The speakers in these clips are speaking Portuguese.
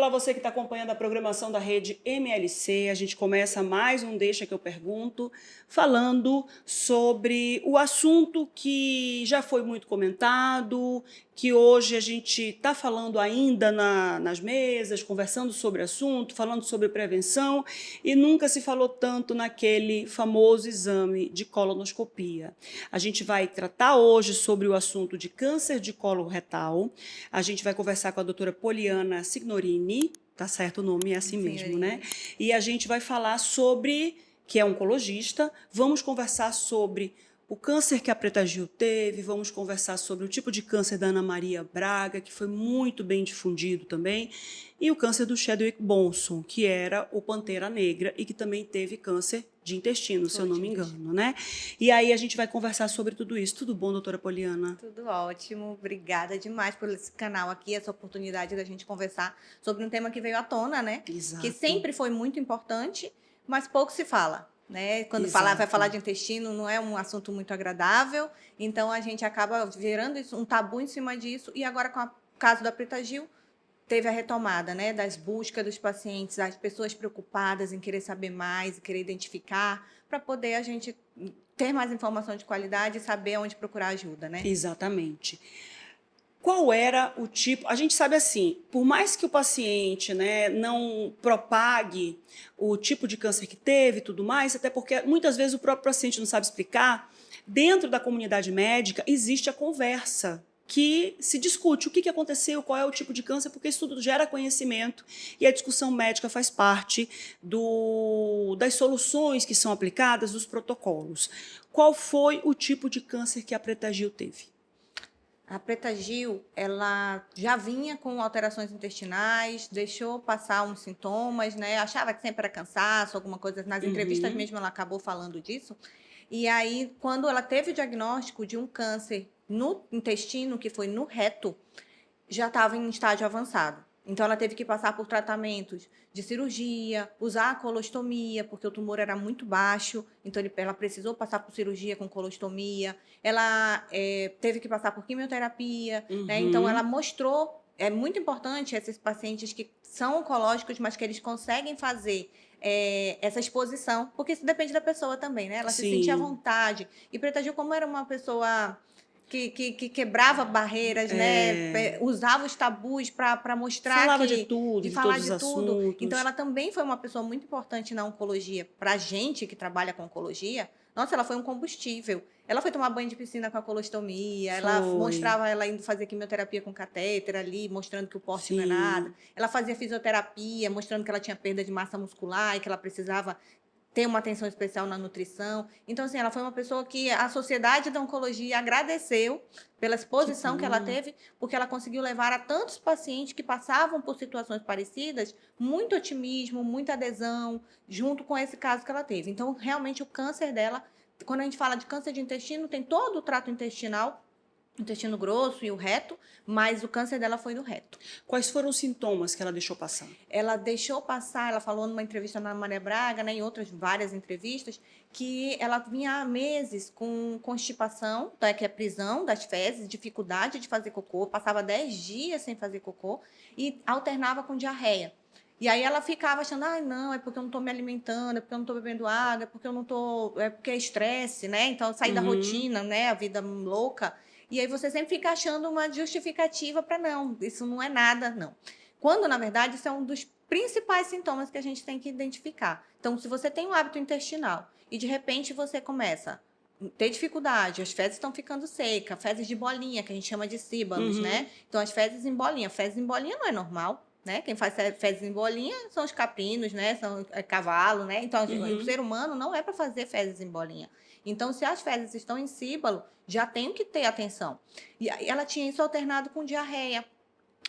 Fala você que está acompanhando a programação da rede MLC. A gente começa mais um Deixa que eu pergunto, falando sobre o assunto que já foi muito comentado, que hoje a gente está falando ainda nas mesas, conversando sobre o assunto, falando sobre prevenção, e nunca se falou tanto naquele famoso exame de colonoscopia. A gente vai tratar hoje sobre o assunto de câncer de colo retal. A gente vai conversar com a doutora Poliana Signorini, tá certo o nome, é assim mesmo, né? E a gente vai falar sobre, que é oncologista, vamos conversar sobre o câncer que a Preta Gil teve, vamos conversar sobre o tipo de câncer da Ana Maria Braga, que foi muito bem difundido também, e o câncer do Chadwick Boseman, que era o Pantera Negra e que também teve câncer de intestino, se eu não me engano, né? E aí a gente vai conversar sobre tudo isso. Tudo bom, doutora Poliana? Tudo ótimo. Obrigada demais por esse canal aqui, essa oportunidade da gente conversar sobre um tema que veio à tona, né? Exato. Que sempre foi muito importante, mas pouco se fala. Né? Quando vai falar de intestino, não é um assunto muito agradável, então a gente acaba gerando um tabu em cima disso, e agora com o caso da Preta Gil, teve a retomada, né, das buscas dos pacientes, as pessoas preocupadas em querer saber mais, em querer identificar, para poder a gente ter mais informação de qualidade e saber onde procurar ajuda, né? Exatamente. Qual era o tipo? A gente sabe assim, por mais que o paciente, né, não propague o tipo de câncer que teve e tudo mais, até porque muitas vezes o próprio paciente não sabe explicar, dentro da comunidade médica existe a conversa que se discute o que aconteceu, qual é o tipo de câncer, porque isso tudo gera conhecimento e a discussão médica faz parte das soluções que são aplicadas, dos protocolos. Qual foi o tipo de câncer que a Preta Gil teve? A Preta Gil, ela já vinha com alterações intestinais, deixou passar uns sintomas, né? Achava que sempre era cansaço, alguma coisa. Nas entrevistas mesmo ela acabou falando disso. E aí, quando ela teve o diagnóstico de um câncer no intestino, que foi no reto, já estava em estágio avançado. Então, ela teve que passar por tratamentos de cirurgia, usar a colostomia, porque o tumor era muito baixo, então ela precisou passar por cirurgia com colostomia. Ela teve que passar por quimioterapia, né? Então, ela mostrou, é muito importante esses pacientes que são oncológicos, mas que eles conseguem fazer essa exposição, porque isso depende da pessoa também, né? Ela se sentia à vontade. E Preta Gil, como era uma pessoa que quebrava barreiras, né? Usava os tabus para mostrar falava que... de tudo, de de falar todos de os tudo. assuntos. Então, ela também foi uma pessoa muito importante na oncologia. Para a gente que trabalha com oncologia, nossa, ela foi um combustível. Ela foi tomar banho de piscina com a colostomia, ela mostrava ela indo fazer quimioterapia com catéter ali, mostrando que o porte não é nada. Ela fazia fisioterapia, mostrando que ela tinha perda de massa muscular e que ela precisava ter uma atenção especial na nutrição. Então, assim, ela foi uma pessoa que a sociedade da oncologia agradeceu pela exposição que ela teve, porque ela conseguiu levar a tantos pacientes que passavam por situações parecidas, muito otimismo, muita adesão, junto com esse caso que ela teve. Então, realmente, o câncer dela, quando a gente fala de câncer de intestino, tem todo o trato intestinal, o intestino grosso e o reto, mas o câncer dela foi no reto. Quais foram os sintomas que ela deixou passar? Ela deixou passar, ela falou numa entrevista na Maria Braga, né, em outras várias entrevistas, que ela vinha há meses com constipação, que é prisão das fezes, dificuldade de fazer cocô, passava 10 dias sem fazer cocô e alternava com diarreia. E aí ela ficava achando, não, é porque eu não estou me alimentando, é porque eu não estou bebendo água, é porque eu não tô, é porque é estresse, né? Então, sair da rotina, né? A vida louca. E aí você sempre fica achando uma justificativa para não, isso não é nada, não. Quando, na verdade, isso é um dos principais sintomas que a gente tem que identificar. Então, se você tem um hábito intestinal e, de repente, você começa a ter dificuldade, as fezes estão ficando secas, fezes de bolinha, que a gente chama de síbalos, né? Então, as fezes em bolinha. Fezes em bolinha não é normal, né? Quem faz fezes em bolinha são os caprinos, né? São cavalo, né? Então, o ser humano não é para fazer fezes em bolinha. Então, se as fezes estão em síbalo, já tem que ter atenção. E ela tinha isso alternado com diarreia.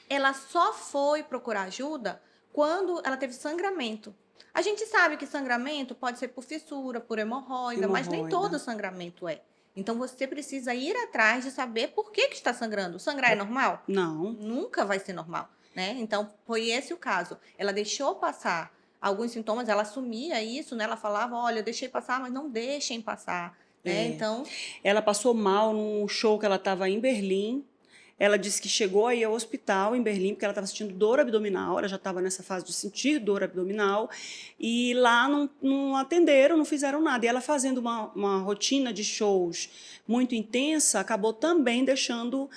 Ela só foi procurar ajuda quando ela teve sangramento. A gente sabe que sangramento pode ser por fissura, por hemorroida, mas nem todo sangramento é. Então, você precisa ir atrás de saber por que está sangrando. Sangrar é normal? Não. Nunca vai ser normal, né? Então, foi esse o caso. Ela deixou passar alguns sintomas, ela assumia isso, né? Ela falava, olha, eu deixei passar, mas não deixem passar, né? Então... Ela passou mal num show que ela estava em Berlim. Ela disse que chegou aí ao hospital em Berlim, porque ela estava sentindo dor abdominal, ela já estava nessa fase de sentir dor abdominal, e lá não atenderam, não fizeram nada. E ela fazendo uma rotina de shows muito intensa, acabou também deixando,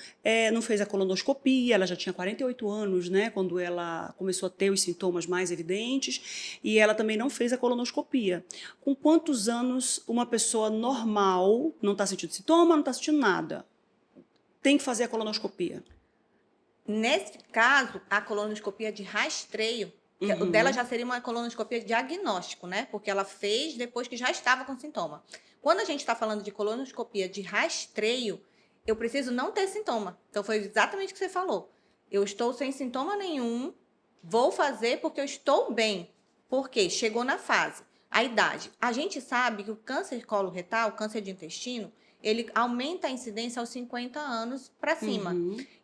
não fez a colonoscopia, ela já tinha 48 anos, né, quando ela começou a ter os sintomas mais evidentes, e ela também não fez a colonoscopia. Com quantos anos uma pessoa normal não está sentindo sintoma, não está sentindo nada, tem que fazer a colonoscopia? Nesse caso, a colonoscopia de rastreio, o dela já seria uma colonoscopia de diagnóstico, né? Porque ela fez depois que já estava com sintoma. Quando a gente está falando de colonoscopia de rastreio, eu preciso não ter sintoma. Então, foi exatamente o que você falou. Eu estou sem sintoma nenhum, vou fazer porque eu estou bem. Porque chegou na fase. A idade. A gente sabe que o câncer coloretal, o câncer de intestino, ele aumenta a incidência aos 50 anos para cima.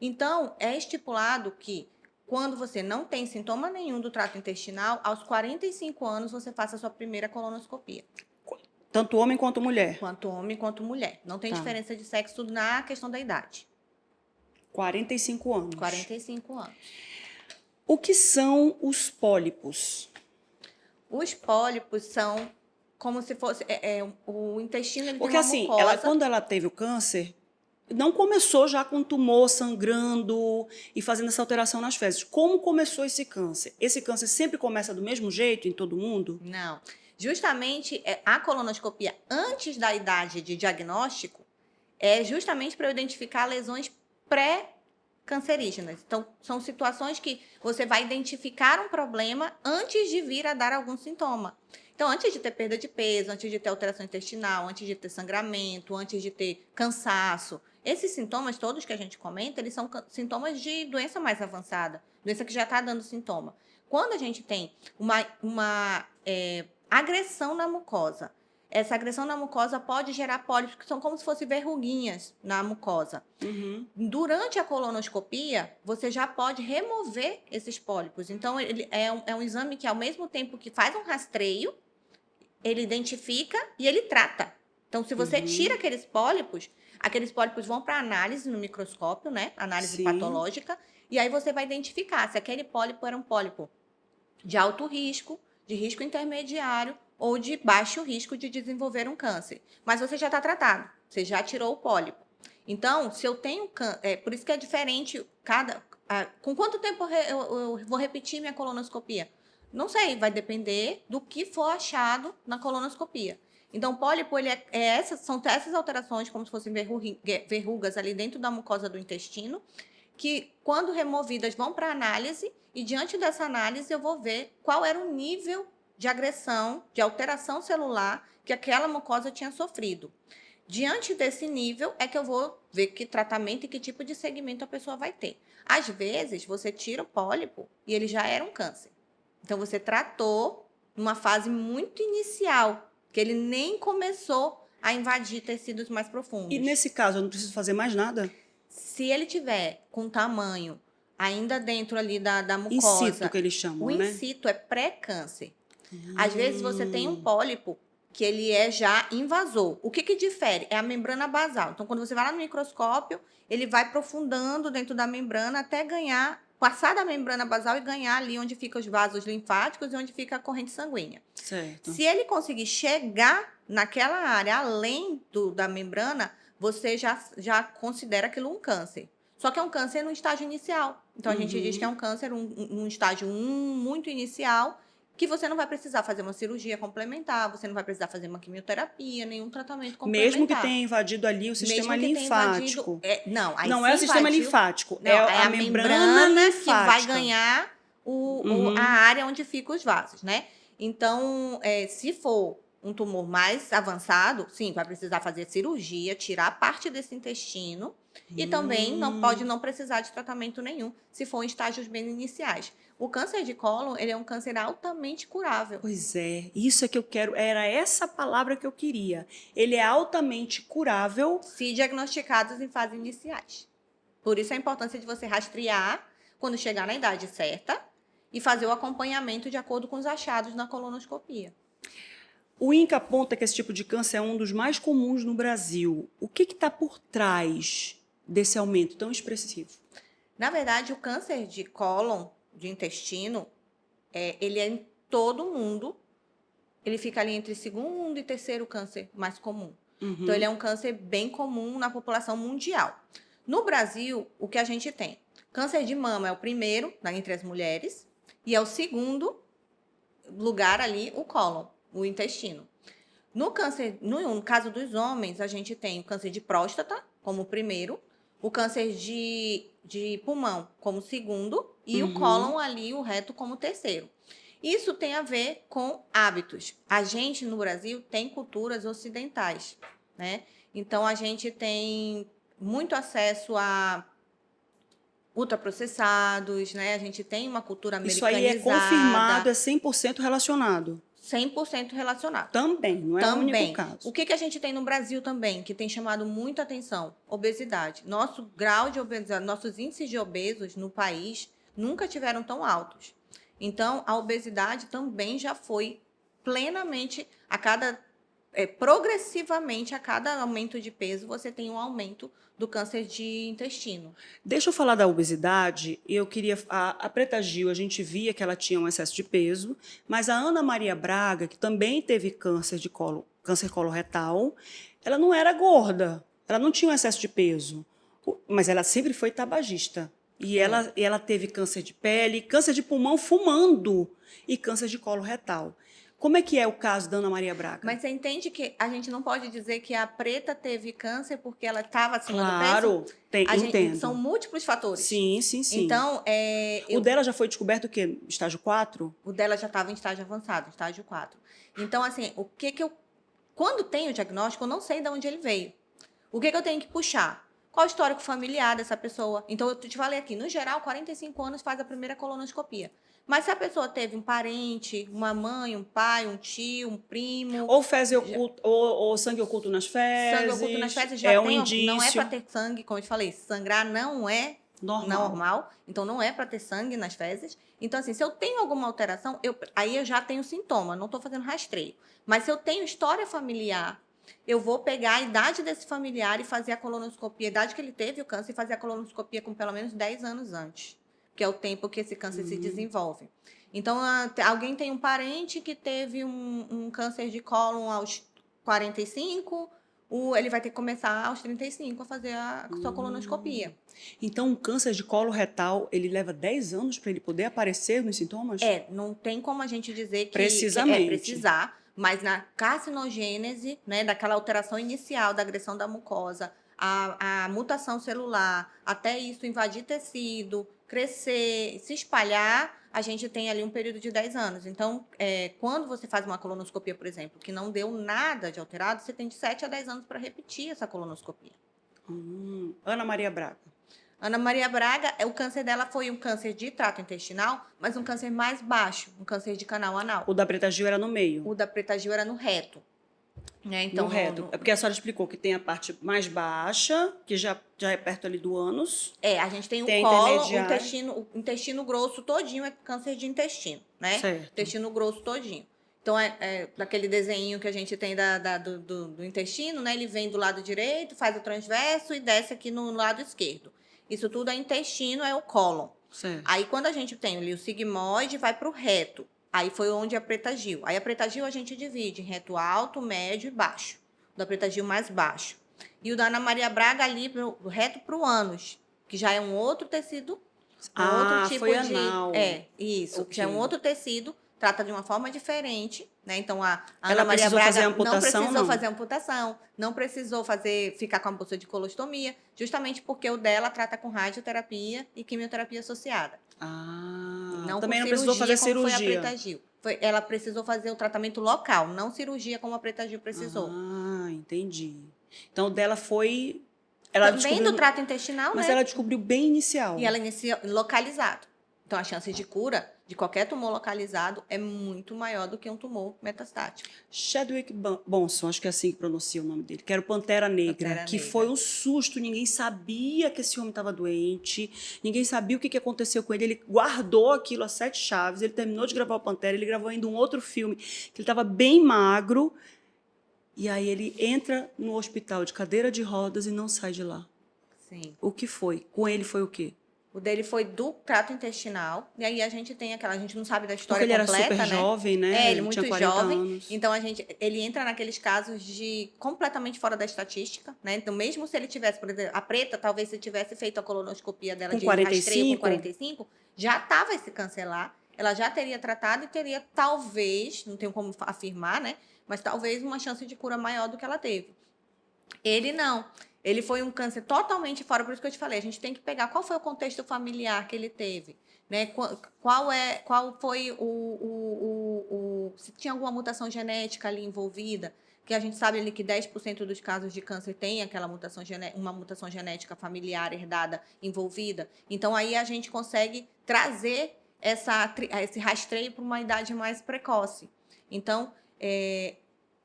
Então, é estipulado que quando você não tem sintoma nenhum do trato intestinal, aos 45 anos você faça a sua primeira colonoscopia. Tanto homem quanto mulher? Quanto homem quanto mulher. Não tem Tá. diferença de sexo na questão da idade. 45 anos. 45 anos. O que são os pólipos? Os pólipos são como se fosse o intestino, ele Porque tem uma assim, mucosa. quando ela teve o câncer, não começou já com tumor sangrando e fazendo essa alteração nas fezes. Como começou esse câncer? Esse câncer sempre começa do mesmo jeito em todo mundo? Não. Justamente a colonoscopia antes da idade de diagnóstico é justamente para eu identificar lesões pré-cancerígenas. Então, são situações que você vai identificar um problema antes de vir a dar algum sintoma. Então, antes de ter perda de peso, antes de ter alteração intestinal, antes de ter sangramento, antes de ter cansaço, esses sintomas todos que a gente comenta, eles são sintomas de doença mais avançada, doença que já está dando sintoma. Quando a gente tem uma agressão na mucosa, essa agressão na mucosa pode gerar pólipos, que são como se fossem verruguinhas na mucosa. Durante a colonoscopia, você já pode remover esses pólipos. Então, ele é um exame que, ao mesmo tempo que faz um rastreio, ele identifica e ele trata. Então, se você tira aqueles pólipos vão para análise no microscópio, né? Análise patológica, e aí você vai identificar se aquele pólipo era um pólipo de alto risco, de risco intermediário ou de baixo risco de desenvolver um câncer. Mas você já está tratado, você já tirou o pólipo. Então, se eu tenho câncer, por isso que é diferente com quanto tempo eu vou repetir minha colonoscopia? Não sei, vai depender do que for achado na colonoscopia. Então, o pólipo, são essas alterações, como se fossem verrugas ali dentro da mucosa do intestino, que, quando removidas, vão para análise, e diante dessa análise eu vou ver qual era o nível de agressão, de alteração celular que aquela mucosa tinha sofrido. Diante desse nível é que eu vou ver que tratamento e que tipo de segmento a pessoa vai ter. Às vezes, você tira o pólipo e ele já era um câncer. Então, você tratou numa fase muito inicial, que ele nem começou a invadir tecidos mais profundos. E nesse caso, eu não preciso fazer mais nada? Se ele tiver com tamanho ainda dentro ali da mucosa... In situ, que eles chamam, né? O né? in situ é pré-câncer. Às vezes, você tem um pólipo que ele é já invasor. O que difere? É a membrana basal. Então, quando você vai lá no microscópio, ele vai aprofundando dentro da membrana até passar da membrana basal e ganhar ali onde ficam os vasos linfáticos e onde fica a corrente sanguínea. Certo. Se ele conseguir chegar naquela área além da membrana, você já considera aquilo um câncer. Só que é um câncer no estágio inicial. Então, a gente diz que é um câncer um estágio 1 muito inicial, que você não vai precisar fazer uma cirurgia complementar, você não vai precisar fazer uma quimioterapia, nenhum tratamento complementar. Mesmo que tenha invadido ali o sistema linfático. Não é o sistema linfático, não, é a membrana linfática. Que vai ganhar a área onde ficam os vasos, né? Então, se for um tumor mais avançado, sim, vai precisar fazer cirurgia, tirar parte desse intestino e também pode não precisar de tratamento nenhum, se for em estágios bem iniciais. O câncer de cólon, ele é um câncer altamente curável. Pois é, isso é que eu quero, era essa palavra que eu queria. Ele é altamente curável. Se diagnosticados em fases iniciais. Por isso a importância de você rastrear quando chegar na idade certa e fazer o acompanhamento de acordo com os achados na colonoscopia. O INCA aponta que esse tipo de câncer é um dos mais comuns no Brasil. O que está por trás desse aumento tão expressivo? Na verdade, o câncer de cólon, de intestino, ele é em todo mundo. Ele fica ali entre segundo e terceiro câncer mais comum. Então, ele é um câncer bem comum na população mundial. No Brasil, o que a gente tem? Câncer de mama é o primeiro entre as mulheres e é o segundo lugar ali o cólon, o intestino. No caso dos homens, a gente tem o câncer de próstata como o primeiro, o câncer de pulmão como segundo e o cólon ali, o reto, como terceiro. Isso tem a ver com hábitos. A gente, no Brasil, tem culturas ocidentais, né? Então, a gente tem muito acesso a ultraprocessados, né? A gente tem uma cultura americanizada. Isso aí é confirmado, é 100% relacionado. 100% relacionado. Também, não é o único caso. O que a gente tem no Brasil também, que tem chamado muita atenção? Obesidade. Nosso grau de obesidade, nossos índices de obesos no país nunca tiveram tão altos. Então, a obesidade também já foi plenamente, progressivamente, a cada aumento de peso, você tem um aumento do câncer de intestino. Deixa eu falar da obesidade. Eu queria. A Preta Gil, a gente via que ela tinha um excesso de peso, mas a Ana Maria Braga, que também teve câncer coloretal, ela não era gorda, ela não tinha um excesso de peso, mas ela sempre foi tabagista. E ela teve câncer de pele, câncer de pulmão fumando e câncer de colo retal. Como é que é o caso da Ana Maria Braga? Mas você entende que a gente não pode dizer que a Preta teve câncer porque ela estava acima do peso? Claro, entendo. São múltiplos fatores. Sim, sim, sim. Então, o dela já foi descoberto o quê? Estágio 4? O dela já estava em estágio avançado, estágio 4. Então, assim, quando tem o diagnóstico, eu não sei de onde ele veio. O que eu tenho que puxar? Qual o histórico familiar dessa pessoa? Então, eu te falei aqui, no geral, 45 anos faz a primeira colonoscopia. Mas se a pessoa teve um parente, uma mãe, um pai, um tio, um primo... Ou fezes oculto, ou sangue oculto nas fezes. Sangue oculto nas fezes já é tem... um indício. Não é para ter sangue, como eu te falei, sangrar não é normal. Então, não é para ter sangue nas fezes. Então, assim, se eu tenho alguma alteração, aí eu já tenho sintoma, não estou fazendo rastreio. Mas se eu tenho história familiar, eu vou pegar a idade desse familiar e fazer a colonoscopia, a idade que ele teve o câncer, e fazer a colonoscopia com pelo menos 10 anos antes, que é o tempo que esse câncer se desenvolve. Então, alguém tem um parente que teve um câncer de cólon aos 45, ele vai ter que começar aos 35 a fazer a sua colonoscopia. Então, um câncer de colo retal, ele leva 10 anos para ele poder aparecer nos sintomas? Não tem como a gente dizer que precisamente. Precisar, mas na carcinogênese, né, daquela alteração inicial da agressão da mucosa, a mutação celular, até isso invadir tecido, crescer, se espalhar, a gente tem ali um período de 10 anos. Então, quando você faz uma colonoscopia, por exemplo, que não deu nada de alterado, você tem de 7 a 10 anos para repetir essa colonoscopia. Ana Maria Braga. Ana Maria Braga, o câncer dela foi um câncer de trato intestinal, mas um câncer mais baixo, um câncer de canal anal. O da Preta Gil era no meio. O da Preta Gil era no reto. Né? Então, no reto. É porque a senhora explicou que tem a parte mais baixa, que já é perto ali do ânus. A gente tem o colo, o intestino grosso todinho é câncer de intestino, né? Certo. Intestino grosso todinho. Então, daquele desenho que a gente tem do intestino, né? Ele vem do lado direito, faz o transverso e desce aqui no lado esquerdo. Isso tudo é intestino, é o cólon. Certo. Aí, quando a gente tem ali o sigmoide, vai para o reto. Aí foi onde a Preta Gil. Aí a Preta Gil a gente divide em reto alto, médio e baixo. O da Preta Gil mais baixo. E o da Ana Maria Braga ali, do reto para o ânus, que já é um outro tecido. Outro tipo foi anal. Isso. Okay. Já é um outro tecido, trata de uma forma diferente, né? Então, a Ana Ela Maria precisou Braga fazer amputação, não precisou fazer amputação, não precisou ficar com a bolsa de colostomia, justamente porque o dela trata com radioterapia e quimioterapia associada. Também não precisou fazer cirurgia. Foi a Preta Gil. Ela precisou fazer o tratamento local, não cirurgia como a Preta Gil precisou. Entendi. Então, o dela foi... Também do trato intestinal, mas né? ela descobriu bem inicial. E ela iniciou localizado. Então, a chance de cura de qualquer tumor localizado é muito maior do que um tumor metastático. Chadwick Bonson, acho que é assim que pronuncia o nome dele, que era o Pantera Negra, foi um susto, ninguém sabia que esse homem estava doente, ninguém sabia o que aconteceu com ele, ele guardou aquilo a 7 chaves, ele terminou de gravar o Pantera, ele gravou ainda um outro filme, que ele estava bem magro, e aí ele entra no hospital de cadeira de rodas e não sai de lá. Sim. O que foi? Com ele foi o quê? O dele foi do trato intestinal, e aí a gente não sabe da história Porque ele era completa, super né? jovem, né? É, ele Ele tinha muito 40 jovem, anos. então ele entra naqueles casos de completamente fora da estatística, né? Então, mesmo se ele tivesse, por exemplo, a preta, talvez se tivesse feito a colonoscopia dela Com de rastreio com 45? 45, já estava esse câncer lá, ela já teria tratado e teria talvez, não tenho como afirmar, né? Mas talvez uma chance de cura maior do que ela teve. Ele não. Ele foi um câncer totalmente fora, por isso que eu te falei, a gente tem que pegar qual foi o contexto familiar que ele teve, né? Qual foi se tinha alguma mutação genética ali envolvida, que a gente sabe ali que 10% dos casos de câncer tem aquela uma mutação genética familiar herdada envolvida. Então aí a gente consegue trazer esse rastreio para uma idade mais precoce. Então,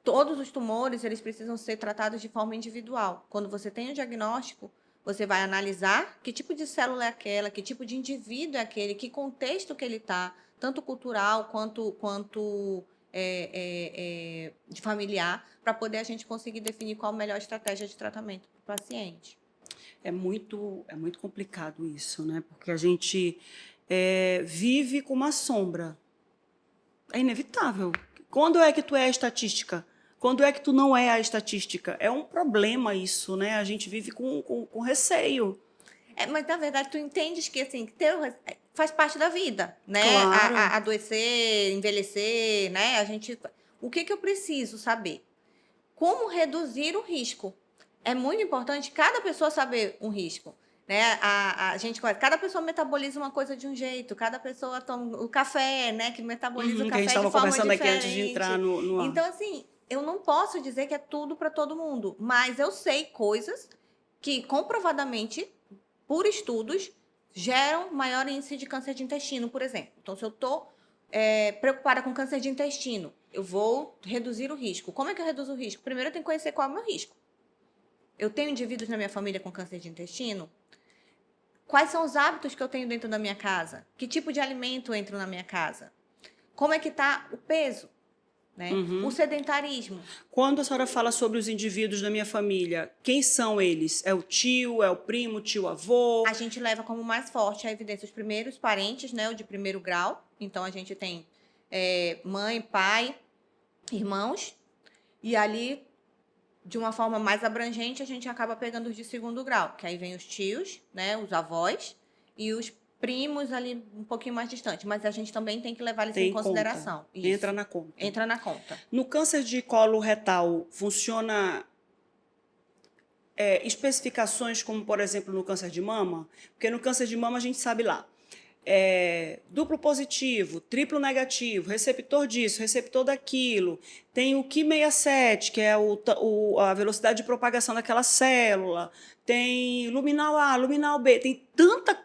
todos os tumores, eles precisam ser tratados de forma individual. Quando você tem o diagnóstico, você vai analisar que tipo de célula é aquela, que tipo de indivíduo é aquele, que contexto que ele está, tanto cultural quanto de familiar, para poder a gente conseguir definir qual a melhor estratégia de tratamento para o paciente. É muito complicado isso, né? Porque a gente vive com uma sombra. É inevitável. Quando é que tu é a estatística? Quando é que tu não é a estatística? É um problema isso, né? A gente vive com receio. Mas, na verdade, tu entendes que, assim, faz parte da vida, né? Claro. Adoecer, envelhecer, né? O que eu preciso saber? Como reduzir o risco? É muito importante cada pessoa saber um risco. Né? Cada pessoa metaboliza uma coisa de um jeito, cada pessoa toma o café, né? Que metaboliza o Que a gente café de estava forma conversando aqui antes de diferente. entrar no ar. Então, assim, eu não posso dizer que é tudo para todo mundo, mas eu sei coisas que comprovadamente, por estudos, geram maior índice de câncer de intestino, por exemplo. Então, se eu estou preocupada com câncer de intestino, eu vou reduzir o risco. Como é que eu reduzo o risco? Primeiro, eu tenho que conhecer qual é o meu risco. Eu tenho indivíduos na minha família com câncer de intestino? Quais são os hábitos que eu tenho dentro da minha casa? Que tipo de alimento entra na minha casa? Como é que está o peso? Né? O sedentarismo. Quando a senhora fala sobre os indivíduos da minha família, quem são eles? É o tio, é o primo, tio-avô? A gente leva como mais forte a evidência os primeiros parentes, né? O de primeiro grau. Então, a gente tem mãe, pai, irmãos. E ali, de uma forma mais abrangente, a gente acaba pegando os de segundo grau. Que aí vem os tios, né? Os avós e os primos ali um pouquinho mais distante, mas a gente também tem que levar isso em consideração. Isso. Entra na conta. Entra na conta. No câncer de colo retal, funciona especificações como, por exemplo, no câncer de mama? Porque no câncer de mama a gente sabe lá, duplo positivo, triplo negativo, receptor disso, receptor daquilo, tem o Ki67, que é a velocidade de propagação daquela célula, tem luminal A, luminal B, tem tanta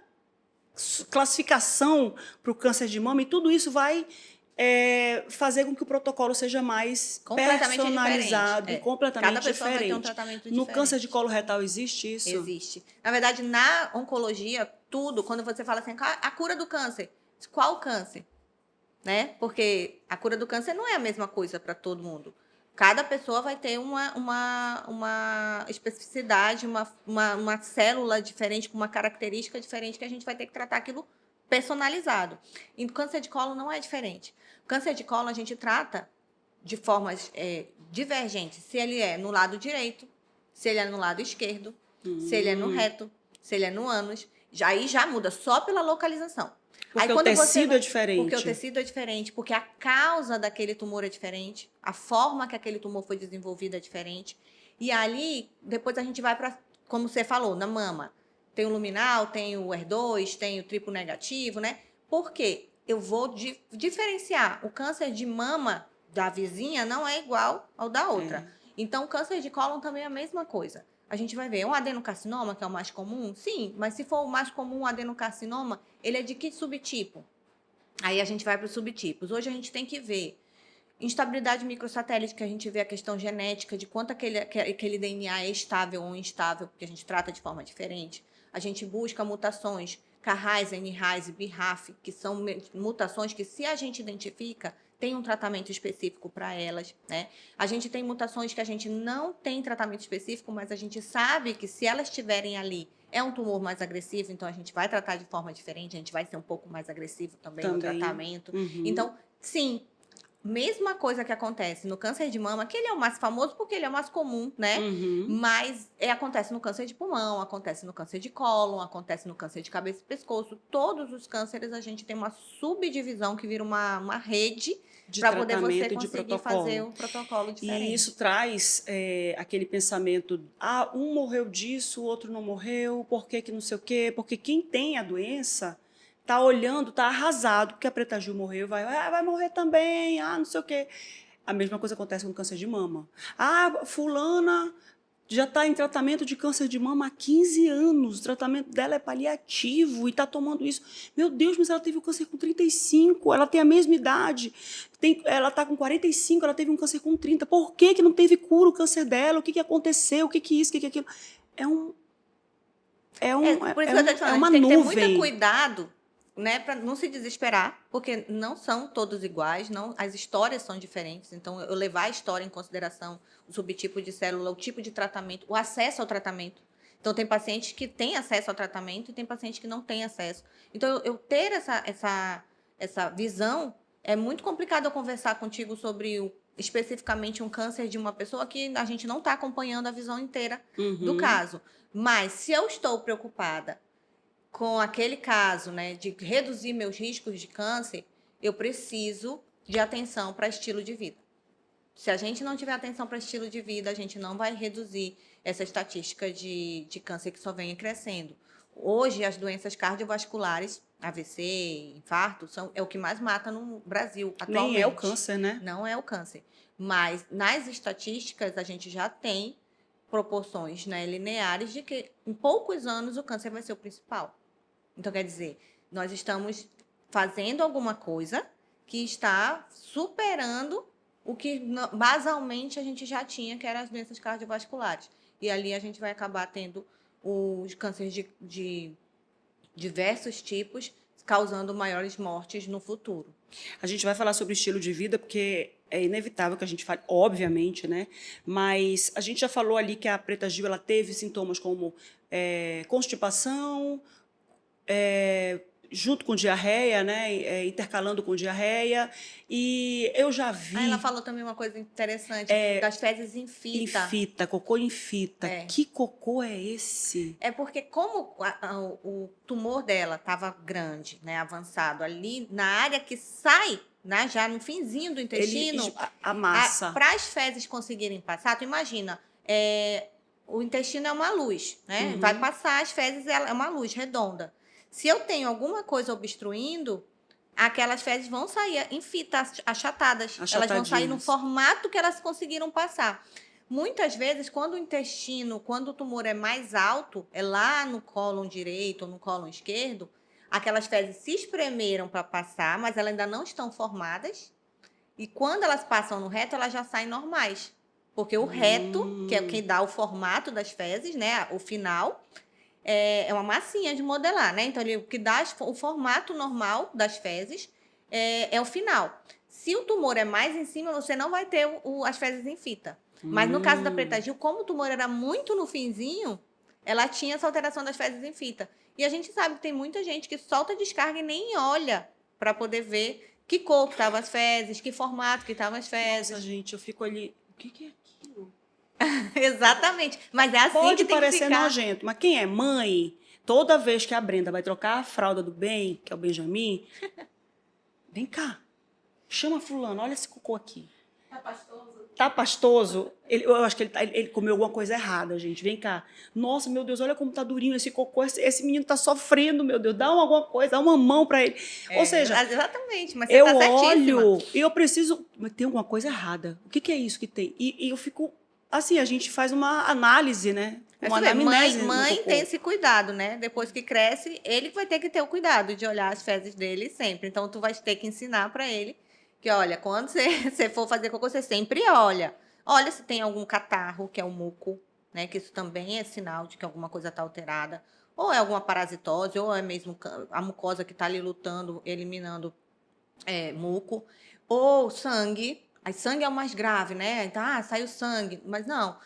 classificação para o câncer de mama, e tudo isso vai fazer com que o protocolo seja mais personalizado e completamente Cada pessoa diferente. Vai ter um tratamento diferente. No câncer de colo retal existe isso? Existe. Na verdade, na oncologia, tudo, quando você fala assim, a cura do câncer, qual câncer? Né? Porque a cura do câncer não é a mesma coisa para todo mundo. Cada pessoa vai ter uma especificidade, uma célula diferente, com uma característica diferente, que a gente vai ter que tratar aquilo personalizado. E o câncer de colo não é diferente. O câncer de colo a gente trata de formas divergentes. Se ele é no lado direito, se ele é no lado esquerdo, se ele é no reto, se ele é no ânus. Aí já muda só pela localização. Porque o tecido é diferente. Porque o tecido é diferente, porque a causa daquele tumor é diferente, a forma que aquele tumor foi desenvolvido é diferente. E ali, depois a gente vai para, como você falou, na mama. Tem o luminal, tem o HER2, tem o triplo negativo, né? Por quê? Eu vou diferenciar. O câncer de mama da vizinha não é igual ao da outra. Então, o câncer de cólon também é a mesma coisa. A gente vai ver um adenocarcinoma, que é o mais comum? Sim, mas se for o mais comum, o adenocarcinoma, ele é de que subtipo? Aí a gente vai para os subtipos. Hoje a gente tem que ver instabilidade microsatélite, que a gente vê a questão genética, de quanto aquele DNA é estável ou instável, porque a gente trata de forma diferente. A gente busca mutações, K-RAS, N-RAS e BRAF, que são mutações que, se a gente identifica, tem um tratamento específico para elas, né? A gente tem mutações que a gente não tem tratamento específico, mas a gente sabe que, se elas estiverem ali, É um tumor mais agressivo, então a gente vai tratar de forma diferente, a gente vai ser um pouco mais agressivo também no tratamento. Uhum. Então, sim, mesma coisa que acontece no câncer de mama, que ele é o mais famoso porque ele é o mais comum, né? Uhum. Mas acontece no câncer de pulmão, acontece no câncer de cólon, acontece no câncer de cabeça e pescoço. Todos os cânceres a gente tem uma subdivisão que vira uma rede De para poder você tratamento e de conseguir fazer protocolo. um protocolo E diferente. isso traz aquele pensamento, um morreu disso, o outro não morreu, por que que não sei o quê? Porque quem tem a doença está olhando, está arrasado, porque a Preta Gil morreu, vai morrer também, não sei o quê. A mesma coisa acontece com câncer de mama. Fulana já está em tratamento de câncer de mama há 15 anos, o tratamento dela é paliativo e está tomando isso. Meu Deus, mas ela teve o câncer com 35, ela tem a mesma idade, ela está com 45, ela teve um câncer com 30. Por que que não teve cura o câncer dela? O que que aconteceu? O que que isso, o que que aquilo? Por isso que eu tô te falando, uma a gente tem que ter muito nuvem. cuidado, né, para não se desesperar, porque não são todos iguais, não, as histórias são diferentes. Então, eu levar a história em consideração, o subtipo de célula, o tipo de tratamento, o acesso ao tratamento. Então, tem pacientes que têm acesso ao tratamento e tem pacientes que não têm acesso. Então, eu ter essa visão, é muito complicado eu conversar contigo sobre especificamente um câncer de uma pessoa que a gente não está acompanhando a visão inteira do caso. Mas, se eu estou preocupada com aquele caso, né, de reduzir meus riscos de câncer, eu preciso de atenção para estilo de vida. Se a gente não tiver atenção para estilo de vida, a gente não vai reduzir essa estatística de câncer que só vem crescendo. Hoje, as doenças cardiovasculares, AVC, infarto, é o que mais mata no Brasil atualmente. Nem é o câncer, né? Não é o câncer. Mas, nas estatísticas, a gente já tem proporções, né, lineares de que em poucos anos o câncer vai ser o principal. Então, quer dizer, nós estamos fazendo alguma coisa que está superando o que basalmente a gente já tinha, que eram as doenças cardiovasculares. E ali a gente vai acabar tendo os cânceres de diversos tipos, causando maiores mortes no futuro. A gente vai falar sobre estilo de vida, porque é inevitável que a gente fale, obviamente, né? Mas a gente já falou ali que a Preta Gil ela teve sintomas como constipação, junto com diarreia, né? Intercalando com diarreia. E eu já vi. Ela falou também uma coisa interessante, das fezes em fita. Em fita, cocô em fita. Que cocô é esse? É porque como o tumor dela estava grande, né, avançado, ali na área que sai, né, já no finzinho do intestino, a massa. Para as fezes conseguirem passar, tu imagina, o intestino é uma luz, né? Vai passar, as fezes é uma luz redonda. Se eu tenho alguma coisa obstruindo, aquelas fezes vão sair em fita, achatadas. Elas vão sair no formato que elas conseguiram passar. Muitas vezes, quando o tumor é mais alto, é lá no cólon direito ou no cólon esquerdo, aquelas fezes se espremeram para passar, mas elas ainda não estão formadas. E quando elas passam no reto, elas já saem normais. Porque o reto, que é quem dá o formato das fezes, né, o final, é uma massinha de modelar, né? Então, o que dá o formato normal das fezes é o final. Se o tumor é mais em cima, você não vai ter as fezes em fita. Mas no caso da Preta Gil, como o tumor era muito no finzinho, ela tinha essa alteração das fezes em fita. E a gente sabe que tem muita gente que solta descarga e nem olha para poder ver que cor que estavam as fezes, que formato que estavam as fezes. Nossa, gente, eu fico ali... O que é aquilo? Exatamente. Mas é assim Pode que tem parecer que ficar. nojento, mas quem é mãe, toda vez que a Brenda vai trocar a fralda do bem, que é o Benjamin, vem cá, chama fulano, olha esse cocô aqui. Tá pastoso? Tá pastoso? Eu acho que ele comeu alguma coisa errada, gente. Vem cá. Nossa, meu Deus, olha como tá durinho esse cocô. Esse menino tá sofrendo, meu Deus. Dá alguma coisa, dá uma mão para ele. Ou seja, exatamente, mas você eu tá certíssima. olho e eu preciso... Mas tem alguma coisa errada. O que é isso que tem? E eu fico... Assim, a gente faz uma análise, né? Uma anamnese. Mãe tem esse cuidado, né? Depois que cresce, ele vai ter que ter o cuidado de olhar as fezes dele sempre. Então, tu vai ter que ensinar para ele que, olha, quando você for fazer cocô, você sempre olha. Olha se tem algum catarro, que é o muco, né? Que isso também é sinal de que alguma coisa está alterada. Ou é alguma parasitose, ou é mesmo a mucosa que está ali lutando, eliminando muco. Ou sangue. Aí sangue é o mais grave, né? Então, saiu sangue. Mas não,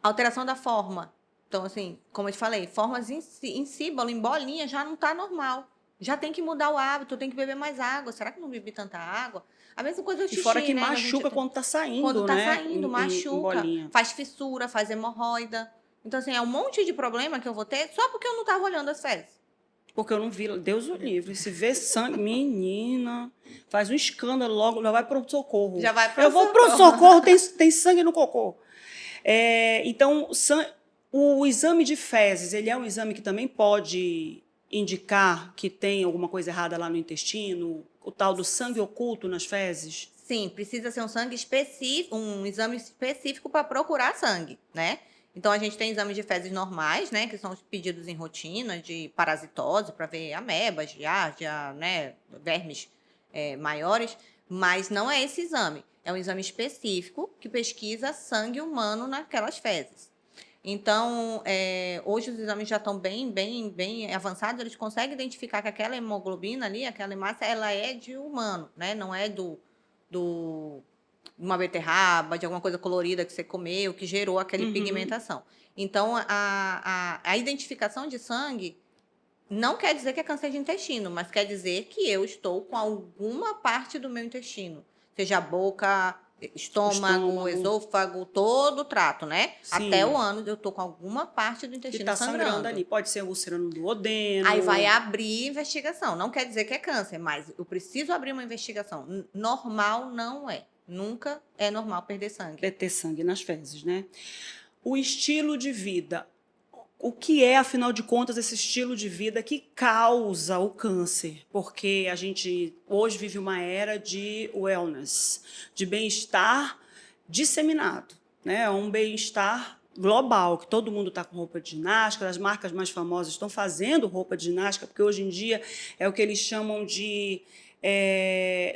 alteração da forma. Então, assim, como eu te falei, formas em símbolo, em bolinha, já não está normal. Já tem que mudar o hábito, tem que beber mais água. Será que eu não bebi tanta água? A mesma coisa é o E fora xixi, que né? machuca quando tá Quando saindo, tá né? saindo, Em machuca, bolinha. faz fissura, faz hemorroida. Então, assim, é um monte de problema que eu vou ter só porque eu não estava olhando as fezes. Porque eu não vi, Deus o livre. Se vê sangue, menina, faz um escândalo logo, já vai para o socorro. Já vai para Eu vou para o socorro, tem sangue no cocô. Então, o exame de fezes, ele é um exame que também pode indicar que tem alguma coisa errada lá no intestino, o tal do sangue oculto nas fezes? Sim, precisa ser um sangue específico, um exame específico para procurar sangue, né? Então, a gente tem exames de fezes normais, né? Que são os pedidos em rotina de parasitose, para ver amebas, giardia, né? Vermes maiores, mas não é esse exame. É um exame específico que pesquisa sangue humano naquelas fezes. Então, hoje os exames já estão bem avançados, eles conseguem identificar que aquela hemoglobina ali, aquela hemácia, ela é de humano, né? Não é uma beterraba, de alguma coisa colorida que você comeu, que gerou aquela pigmentação. Então, a identificação de sangue não quer dizer que é câncer de intestino, mas quer dizer que eu estou com alguma parte do meu intestino, seja a boca, estômago, esôfago, todo o trato, né? Sim. Até o ânus eu tô com alguma parte do intestino que tá sangrando ali. Pode ser úlcera no duodeno. Aí vai abrir investigação. Não quer dizer que é câncer, mas eu preciso abrir uma investigação. Normal não é. Nunca é normal perder sangue. É ter sangue nas fezes, né? O estilo de vida. O que é, afinal de contas, esse estilo de vida que causa o câncer? Porque a gente hoje vive uma era de wellness, de bem-estar disseminado, né? Um bem-estar global, que todo mundo está com roupa de ginástica, as marcas mais famosas estão fazendo roupa de ginástica, porque hoje em dia é o que eles chamam de...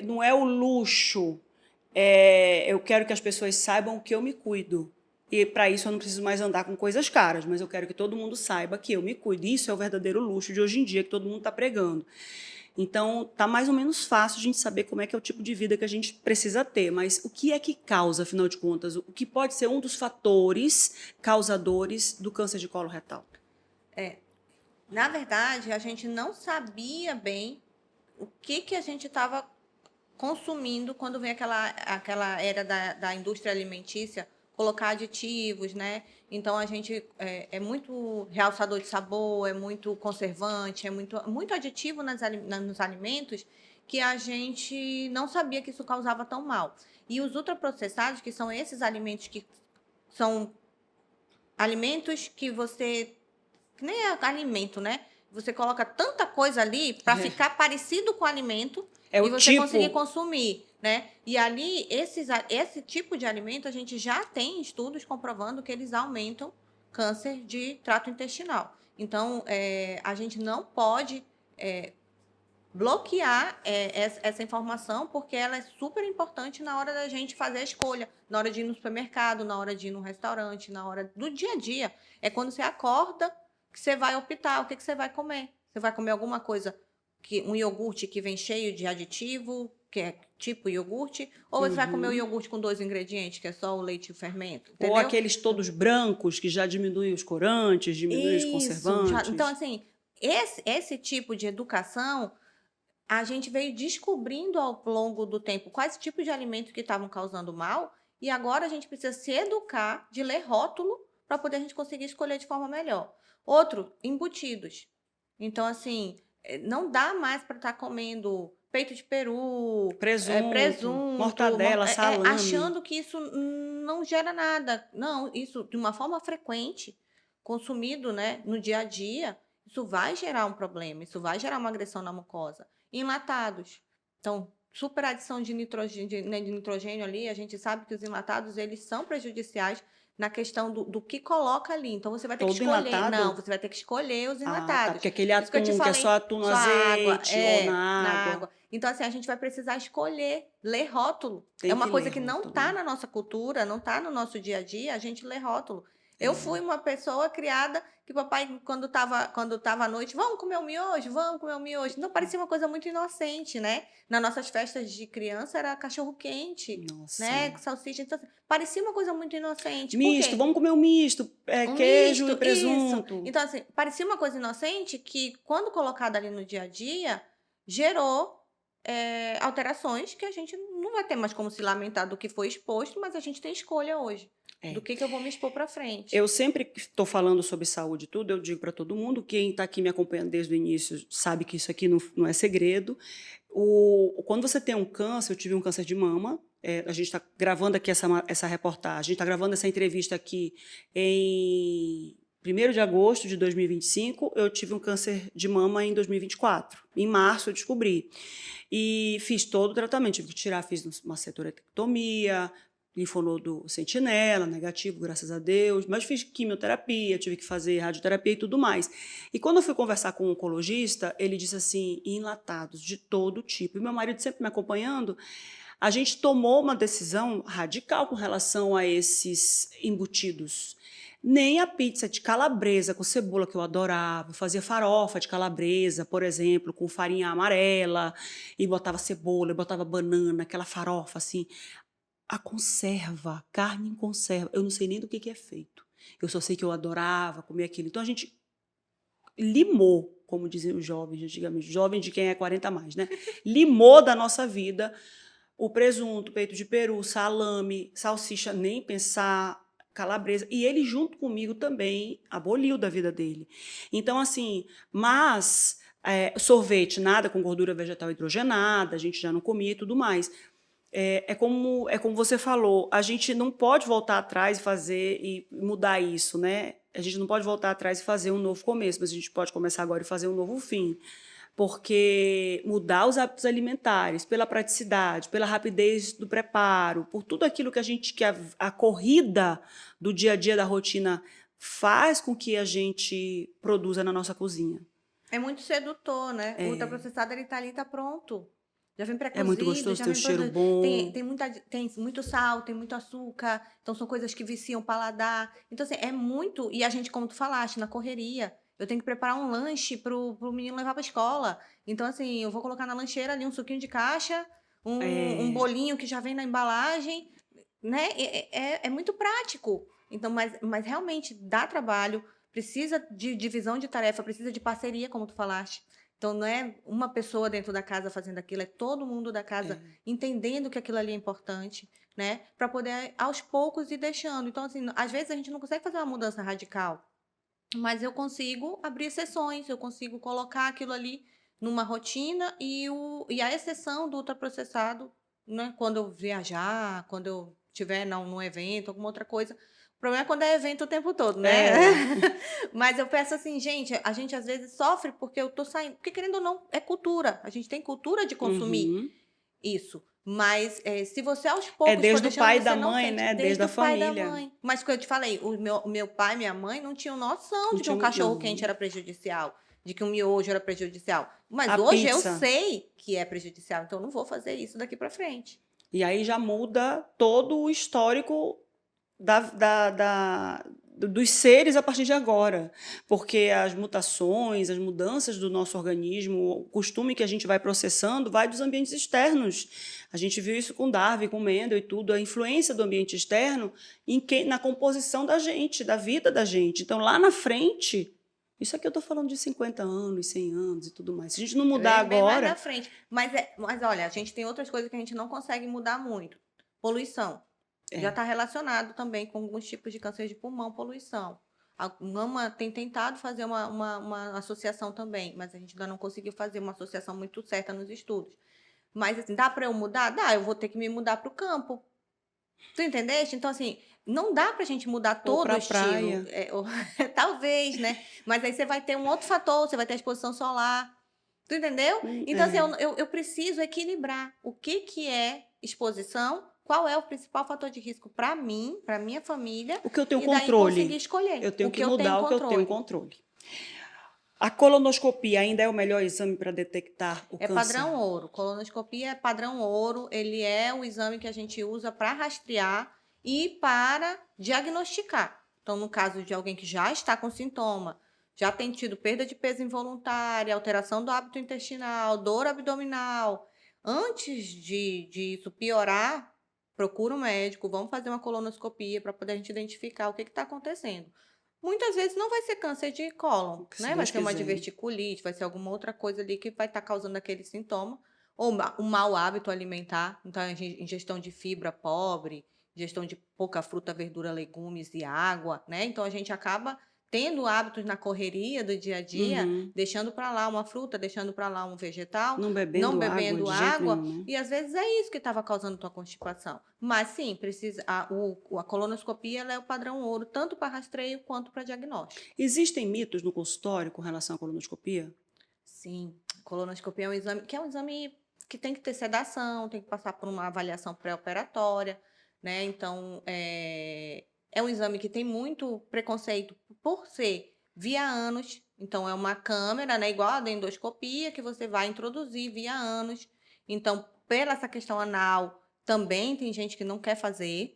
não é o luxo, eu quero que as pessoas saibam que eu me cuido. E para isso eu não preciso mais andar com coisas caras, mas eu quero que todo mundo saiba que eu me cuido. Isso é o verdadeiro luxo de hoje em dia, que todo mundo está pregando. Então, está mais ou menos fácil a gente saber como é que é o tipo de vida que a gente precisa ter. Mas o que é que causa, afinal de contas? O que pode ser um dos fatores causadores do câncer de colo retal? Na verdade, a gente não sabia bem o que a gente estava consumindo quando vem aquela era da indústria alimentícia, colocar aditivos, né? Então, a gente é muito realçador de sabor, é muito conservante, é muito aditivo nos alimentos que a gente não sabia que isso causava tão mal. E os ultraprocessados, que são esses alimentos que são alimentos que você... Que nem é alimento, né? Você coloca tanta coisa ali para ficar parecido com o alimento e você conseguir consumir, né? E ali, esse tipo de alimento, a gente já tem estudos comprovando que eles aumentam câncer de trato intestinal. Então, a gente não pode bloquear essa informação, porque ela é super importante na hora da gente fazer a escolha, na hora de ir no supermercado, na hora de ir no restaurante, na hora do dia a dia. É quando você acorda que você vai optar o que você vai comer. Você vai comer alguma coisa, um iogurte que vem cheio de aditivo, que é tipo iogurte, ou você vai comer o iogurte com 2 ingredientes, que é só o leite e o fermento, entendeu? Ou aqueles todos brancos, que já diminuem os corantes, diminuem os conservantes. Então, assim, esse tipo de educação, a gente veio descobrindo ao longo do tempo quais tipos de alimentos que estavam causando mal, e agora a gente precisa se educar de ler rótulo para poder a gente conseguir escolher de forma melhor. Outro, embutidos. Então, assim, não dá mais para estar comendo peito de peru, presunto, mortadela, salame. achando que isso não gera nada. Não, isso de uma forma frequente, consumido, né, no dia a dia, isso vai gerar um problema, isso vai gerar uma agressão na mucosa. Enlatados. Então, superadição de nitrogênio ali, a gente sabe que os enlatados, eles são prejudiciais na questão do que coloca ali. Então, você vai ter que escolher. Enlatado? Não, você vai ter que escolher os enlatados. Tá, porque aquele atum que é só atum no azeite ou na água. Então, assim, a gente vai precisar escolher, ler rótulo. É uma coisa que não está na nossa cultura, não está no nosso dia a dia, a gente lê rótulo. Eu fui uma pessoa criada que papai, quando tava à noite, vamos comer um miojo? Vamos comer um miojo. Então, parecia uma coisa muito inocente, né? Nas nossas festas de criança, era cachorro-quente, né? Nossa. Com salsicha. Então, assim, parecia uma coisa muito inocente. Por Misto, quê? vamos comer um misto, Um queijo e misto, isso. presunto. Então, assim, parecia uma coisa inocente que, quando colocada ali no dia a dia, gerou alterações que a gente não vai ter mais como se lamentar do que foi exposto, mas a gente tem escolha hoje. Do É. que eu vou me expor para frente. Eu sempre que estou falando sobre saúde e tudo, eu digo para todo mundo, quem está aqui me acompanhando desde o início sabe que isso aqui não é segredo. Quando você tem um câncer, eu tive um câncer de mama, a gente está gravando aqui essa reportagem, a gente está gravando essa entrevista aqui em 1º de agosto de 2025, eu tive um câncer de mama em 2024. Em março eu descobri. E fiz todo o tratamento, tive que tirar, fiz uma setorectomia, linfonodo sentinela, negativo, graças a Deus, mas fiz quimioterapia, tive que fazer radioterapia e tudo mais. E quando eu fui conversar com um oncologista, ele disse assim, enlatados de todo tipo. E meu marido sempre me acompanhando, a gente tomou uma decisão radical com relação a esses embutidos. Nem a pizza de calabresa com cebola, que eu adorava, eu fazia farofa de calabresa, por exemplo, com farinha amarela, e botava cebola, e botava banana, aquela farofa assim. A conserva, carne em conserva, eu não sei nem do que é feito. Eu só sei que eu adorava comer aquilo. Então a gente limou, como diziam os jovens antigamente, jovem de quem é 40 a mais, né? Limou da nossa vida o presunto, peito de peru, salame, salsicha, nem pensar, calabresa. E ele, junto comigo, também aboliu da vida dele. Então, assim, mas sorvete, nada com gordura vegetal hidrogenada, a gente já não comia e tudo mais. É como você falou, a gente não pode voltar atrás e mudar isso, né? A gente não pode voltar atrás e fazer um novo começo, mas a gente pode começar agora e fazer um novo fim. Porque mudar os hábitos alimentares, pela praticidade, pela rapidez do preparo, por tudo aquilo que a corrida do dia a dia da rotina faz com que a gente produza na nossa cozinha. É muito sedutor, né? O ultraprocessado, ele tá ali, tá pronto. Já vem É muito pré-cozido, gostoso, já tem um vem cheiro todo. bom. Tem muito sal, tem muito açúcar, então são coisas que viciam o paladar. Então, assim, é muito. E a gente, como tu falaste, na correria. Eu tenho que preparar um lanche pro menino levar pra escola. Então, assim, eu vou colocar na lancheira ali um suquinho de caixa, um bolinho que já vem na embalagem, né? É muito prático. Então, mas realmente dá trabalho, precisa de divisão de tarefa, precisa de parceria, como tu falaste. Então, não é uma pessoa dentro da casa fazendo aquilo, é todo mundo da casa entendendo que aquilo ali é importante, né? Para poder, aos poucos, ir deixando. Então, assim, às vezes a gente não consegue fazer uma mudança radical, mas eu consigo abrir exceções, eu consigo colocar aquilo ali numa rotina e a exceção do ultraprocessado, né? Quando eu viajar, quando eu estiver num evento, alguma outra coisa. O problema é quando é evento o tempo todo, né? Mas eu peço assim, gente, a gente às vezes sofre porque eu tô saindo. Porque, querendo ou não, é cultura. A gente tem cultura de consumir isso. Mas se você aos poucos for desde o deixando, pai e você da não mãe, sente. né? Desde a o pai e da família. mãe. Mas como eu te falei, o meu pai e minha mãe não tinham noção de que um cachorro-quente era prejudicial, de que um miojo era prejudicial. Mas A hoje pizza. eu sei que é prejudicial, então eu não vou fazer isso daqui para frente. E aí já muda todo o histórico dos seres a partir de agora, porque as mutações, as mudanças do nosso organismo, o costume que a gente vai processando vai dos ambientes externos. A gente viu isso com Darwin, com Mendel e tudo, a influência do ambiente externo na composição da gente, da vida da gente. Então, lá na frente, isso aqui eu estou falando de 50 anos, 100 anos e tudo mais. Se a gente não mudar Bem mais agora... na frente. Mas olha, a gente tem outras coisas que a gente não consegue mudar muito. Poluição. Já está relacionado também com alguns tipos de câncer de pulmão, poluição. A mama tem tentado fazer uma associação também, mas a gente ainda não conseguiu fazer uma associação muito certa nos estudos. Mas, assim, dá para eu mudar? Dá, eu vou ter que me mudar para o campo. Tu entendeste? Então, assim, não dá pra gente mudar todo o estilo. praia. Talvez, né? Mas aí você vai ter um outro fator, você vai ter a exposição solar. Tu entendeu? Então, assim, eu preciso equilibrar o que é exposição, qual é o principal fator de risco para mim, para minha família. O que eu tenho e daí controle. conseguir escolher. Eu tenho que mudar o que eu tenho controle. A colonoscopia ainda é o melhor exame para detectar o câncer? É padrão ouro. Colonoscopia é padrão ouro. Ele é o exame que a gente usa para rastrear e para diagnosticar. Então, no caso de alguém que já está com sintoma, já tem tido perda de peso involuntária, alteração do hábito intestinal, dor abdominal, antes de isso piorar, procura um médico, vamos fazer uma colonoscopia para poder a gente identificar o que está acontecendo. Muitas vezes não vai ser câncer de cólon, Se né? Vai Deus ser uma quiser. diverticulite, vai ser alguma outra coisa ali que vai estar causando aquele sintoma, ou um mau hábito alimentar, então a ingestão de fibra pobre, ingestão de pouca fruta, verdura, legumes e água, né? Então a gente acaba tendo hábitos na correria do dia a dia, Uhum. deixando para lá uma fruta, deixando para lá um vegetal, Não não bebendo água bebendo de jeito água, nenhum, né? e às vezes é isso que estava causando tua constipação. Mas sim, precisa a colonoscopia ela é o padrão ouro, tanto para rastreio quanto para diagnóstico. Existem mitos no consultório com relação à colonoscopia? Sim, colonoscopia é um exame que que tem que ter sedação, tem que passar por uma avaliação pré-operatória, né? Então, é um exame que tem muito preconceito por ser via ânus. Então, é uma câmera, né? Igual a da endoscopia, que você vai introduzir via ânus. Então, pela essa questão anal, também tem gente que não quer fazer.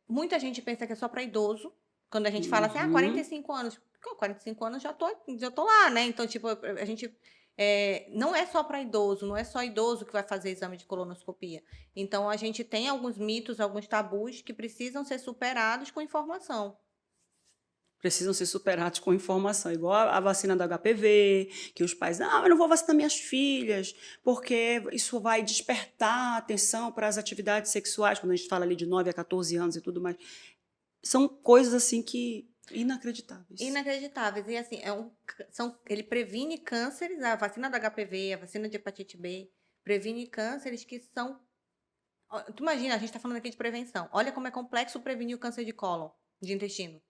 Muita gente pensa que é só para idoso. Quando a gente fala assim, 45 anos. 45 anos já tô lá, né? Então, tipo, a gente não é só para idoso, não é só idoso que vai fazer exame de colonoscopia. Então, a gente tem alguns mitos, alguns tabus que precisam ser superados com informação. Precisam ser superados com informação, igual a vacina do HPV, que os pais, eu não vou vacinar minhas filhas, porque isso vai despertar atenção para as atividades sexuais, quando a gente fala ali de 9 a 14 anos e tudo mais. São coisas assim que inacreditáveis. Inacreditáveis. E assim, ele previne cânceres, a vacina do HPV, a vacina de hepatite B, previne cânceres que são. Tu imagina, a gente está falando aqui de prevenção. Olha como é complexo prevenir o câncer de cólon, de intestino.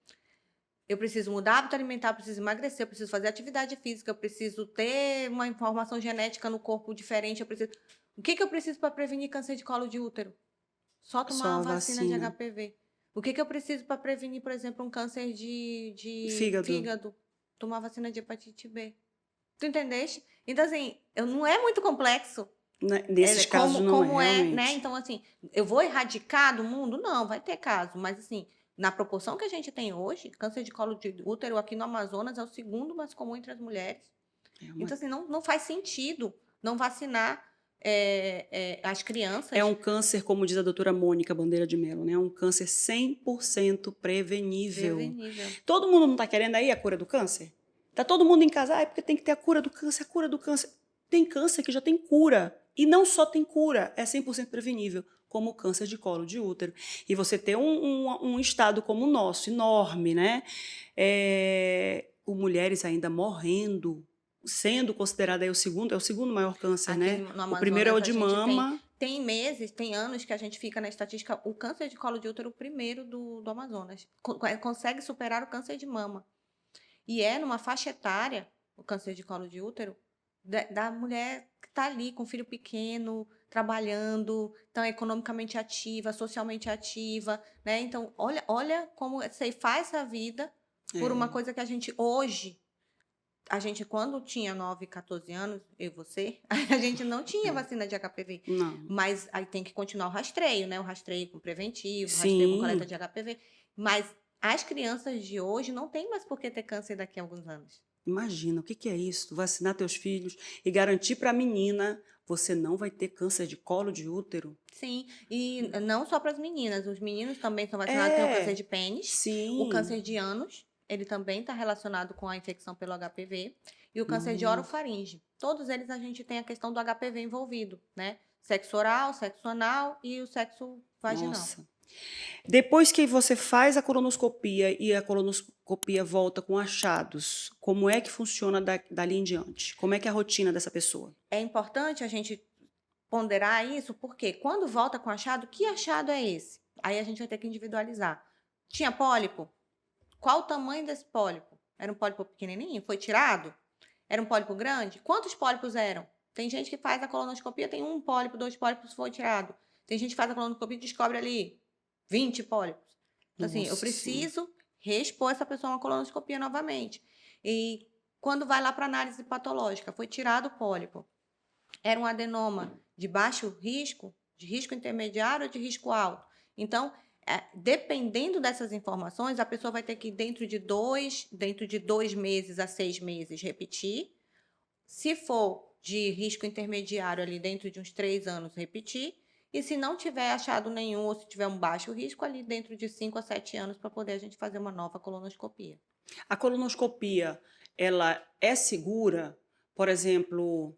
Eu preciso mudar hábito alimentar, eu preciso emagrecer, eu preciso fazer atividade física, eu preciso ter uma informação genética no corpo diferente, eu preciso. O que eu preciso para prevenir câncer de colo de útero? Só tomar Só uma a vacina de vacina. HPV. O que eu preciso para prevenir, por exemplo, um câncer de Fígado, fígado? Tomar vacina de hepatite B. Tu entendeste? Então, assim, não é muito complexo. né? Nesses casos não é, Como é, né? realmente. Então, assim, eu vou erradicar do mundo? Não, vai ter caso. Mas, assim, na proporção que a gente tem hoje, câncer de colo de útero aqui no Amazonas é o segundo mais comum entre as mulheres. É uma Então, assim, não faz sentido não vacinar as crianças. É um câncer, como diz a doutora Mônica Bandeira de Mello, né? É um câncer 100% prevenível. Prevenível. Todo mundo não está querendo aí a cura do câncer? Tá todo mundo em casa, é porque tem que ter a cura do câncer, a cura do câncer. Tem câncer que já tem cura. E não só tem cura, é 100% prevenível, como o câncer de colo de útero. E você ter um estado como o nosso, enorme, né? Mulheres ainda morrendo, sendo considerado aí é o segundo maior câncer, Aqui né? no O Amazonas, primeiro é o a de gente mama. tem meses, tem anos que a gente fica na estatística, o câncer de colo de útero, o primeiro do Amazonas. Consegue superar o câncer de mama. E é numa faixa etária, o câncer de colo de útero, da mulher que está ali com filho pequeno, trabalhando, então é economicamente ativa, socialmente ativa, né? Então, olha como ceifar essa vida por uma coisa que a gente hoje. A gente, quando tinha 9, 14 anos, eu e você, a gente não tinha vacina de HPV. Não. Mas aí tem que continuar o rastreio, né? O rastreio com preventivo, o Sim. rastreio com coleta de HPV. Mas as crianças de hoje não têm mais por que ter câncer daqui a alguns anos. Imagina, o que é isso? Tu vacinar teus filhos e garantir para a menina, você não vai ter câncer de colo de útero? Sim, e não só para as meninas, os meninos também são vacinados, tem o câncer de pênis, Sim. o câncer de ânus, ele também está relacionado com a infecção pelo HPV, e o câncer de orofaringe. Todos eles a gente tem a questão do HPV envolvido, né? Sexo oral, sexo anal e o sexo vaginal. Nossa. Depois que você faz a colonoscopia e a colonoscopia volta com achados, como é que funciona dali em diante? Como é que é a rotina dessa pessoa? É importante a gente ponderar isso, porque quando volta com achado, que achado é esse? Aí a gente vai ter que individualizar. Tinha pólipo? Qual o tamanho desse pólipo? Era um pólipo pequenininho? Foi tirado? Era um pólipo grande? Quantos pólipos eram? Tem gente que faz a colonoscopia, tem um pólipo, 2 pólipos, foi tirado. Tem gente que faz a colonoscopia e descobre ali 20 pólipos. Então, assim, eu preciso reexpor essa pessoa a uma colonoscopia novamente. E quando vai lá para análise patológica, foi tirado o pólipo. Era um adenoma de baixo risco, de risco intermediário ou de risco alto? Então, Dependendo dessas informações, a pessoa vai ter que, dentro de 2 meses a 6 meses, repetir. Se for de risco intermediário ali dentro de uns 3 anos, repetir. E se não tiver achado nenhum ou se tiver um baixo risco, ali dentro de 5 a 7 anos, para poder a gente fazer uma nova colonoscopia. A colonoscopia, ela é segura? Por exemplo,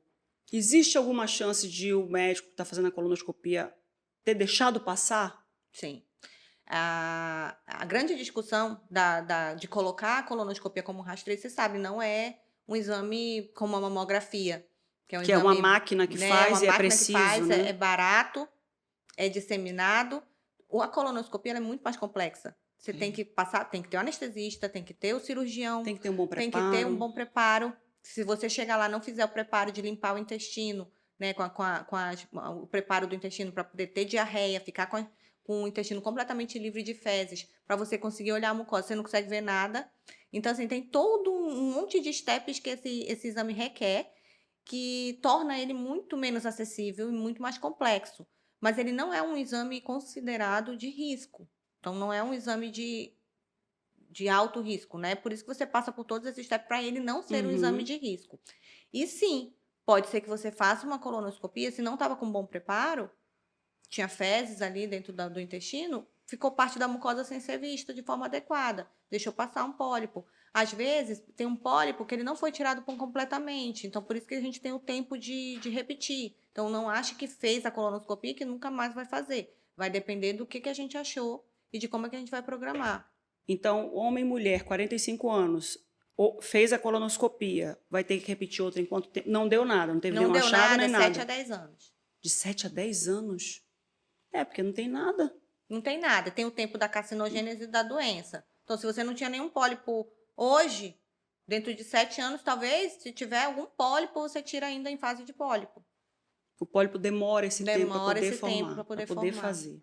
existe alguma chance de o médico que está fazendo a colonoscopia ter deixado passar? Sim. A grande discussão de colocar a colonoscopia como rastreio, você sabe, não é um exame como a mamografia, que é um Que é uma exame, máquina que né, faz uma e é máquina que preciso, faz, né? é barato, é disseminado. A colonoscopia ela é muito mais complexa. Você tem que passar, tem que ter o anestesista, tem que ter o cirurgião, Tem que ter um bom tem que ter um preparo. bom preparo. Se você chegar lá e não fizer o preparo de limpar o intestino, né, o preparo do intestino para poder ter diarreia, ficar com o intestino completamente livre de fezes, para você conseguir olhar a mucosa, você não consegue ver nada. Então, assim, tem todo um monte de steps que esse exame requer, que torna ele muito menos acessível e muito mais complexo. Mas ele não é um exame considerado de risco. Então, não é um exame de alto risco, né? Por isso que você passa por todos esses steps para ele não ser um exame Uhum. de risco. E sim, pode ser que você faça uma colonoscopia, se não estava com bom preparo, tinha fezes ali dentro do intestino, ficou parte da mucosa sem ser vista de forma adequada, deixou passar um pólipo. Às vezes, tem um pólipo que ele não foi tirado completamente, então por isso que a gente tem o tempo de repetir. Então, não ache que fez a colonoscopia e que nunca mais vai fazer. Vai depender do que a gente achou e de como é que a gente vai programar. Então, homem e mulher, 45 anos, fez a colonoscopia, vai ter que repetir outra enquanto não deu nada, não teve Não nenhum deu achado nem nada, 7 a nada. 10 anos. De 7 a 10 anos? É, porque não tem nada. Não tem nada. Tem o tempo da carcinogênese da doença. Então, se você não tinha nenhum pólipo hoje, dentro de 7 anos, talvez, se tiver algum pólipo, você tira ainda em fase de pólipo. O pólipo demora esse tempo para Demora poder esse tempo para formar, para poder poder formar. fazer.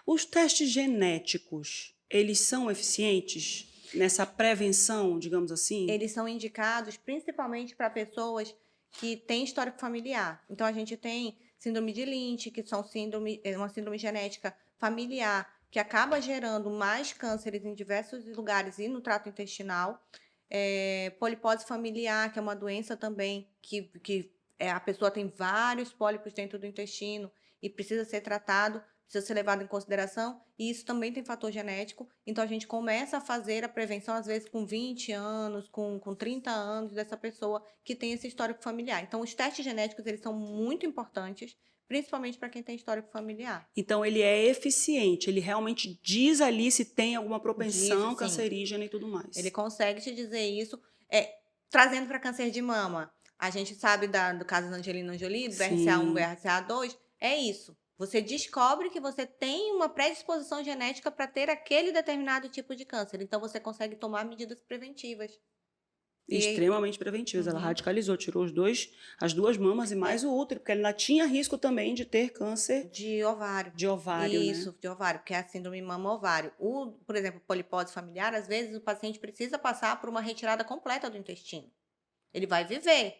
Os testes genéticos, eles são eficientes nessa prevenção, digamos assim? Eles são indicados principalmente para pessoas que têm histórico familiar. Então, a gente tem síndrome de Lynch, que é uma síndrome genética familiar, que acaba gerando mais cânceres em diversos lugares e no trato intestinal. Polipose familiar, que é uma doença também a pessoa tem vários pólipos dentro do intestino e precisa ser tratado, precisa ser levado em consideração, e isso também tem fator genético. Então, a gente começa a fazer a prevenção, às vezes, com 20 anos, com 30 anos, dessa pessoa que tem esse histórico familiar. Então, os testes genéticos, eles são muito importantes, principalmente para quem tem histórico familiar. Então, ele é eficiente, ele realmente diz ali se tem alguma Diz, propensão sim. cancerígena e tudo mais. Ele consegue te dizer isso. Trazendo para câncer de mama, a gente sabe do caso da Angelina Jolie, do BRCA1, BRCA2, é isso. Você descobre que você tem uma predisposição genética para ter aquele determinado tipo de câncer. Então, você consegue tomar medidas preventivas. Extremamente preventivas. Ela radicalizou, tirou as duas mamas e mais o útero, porque ela ainda tinha risco também de ter câncer de ovário. De ovário, Isso, né? de ovário, porque é a síndrome mama-ovário. Por exemplo, polipose familiar, às vezes o paciente precisa passar por uma retirada completa do intestino. Ele vai viver,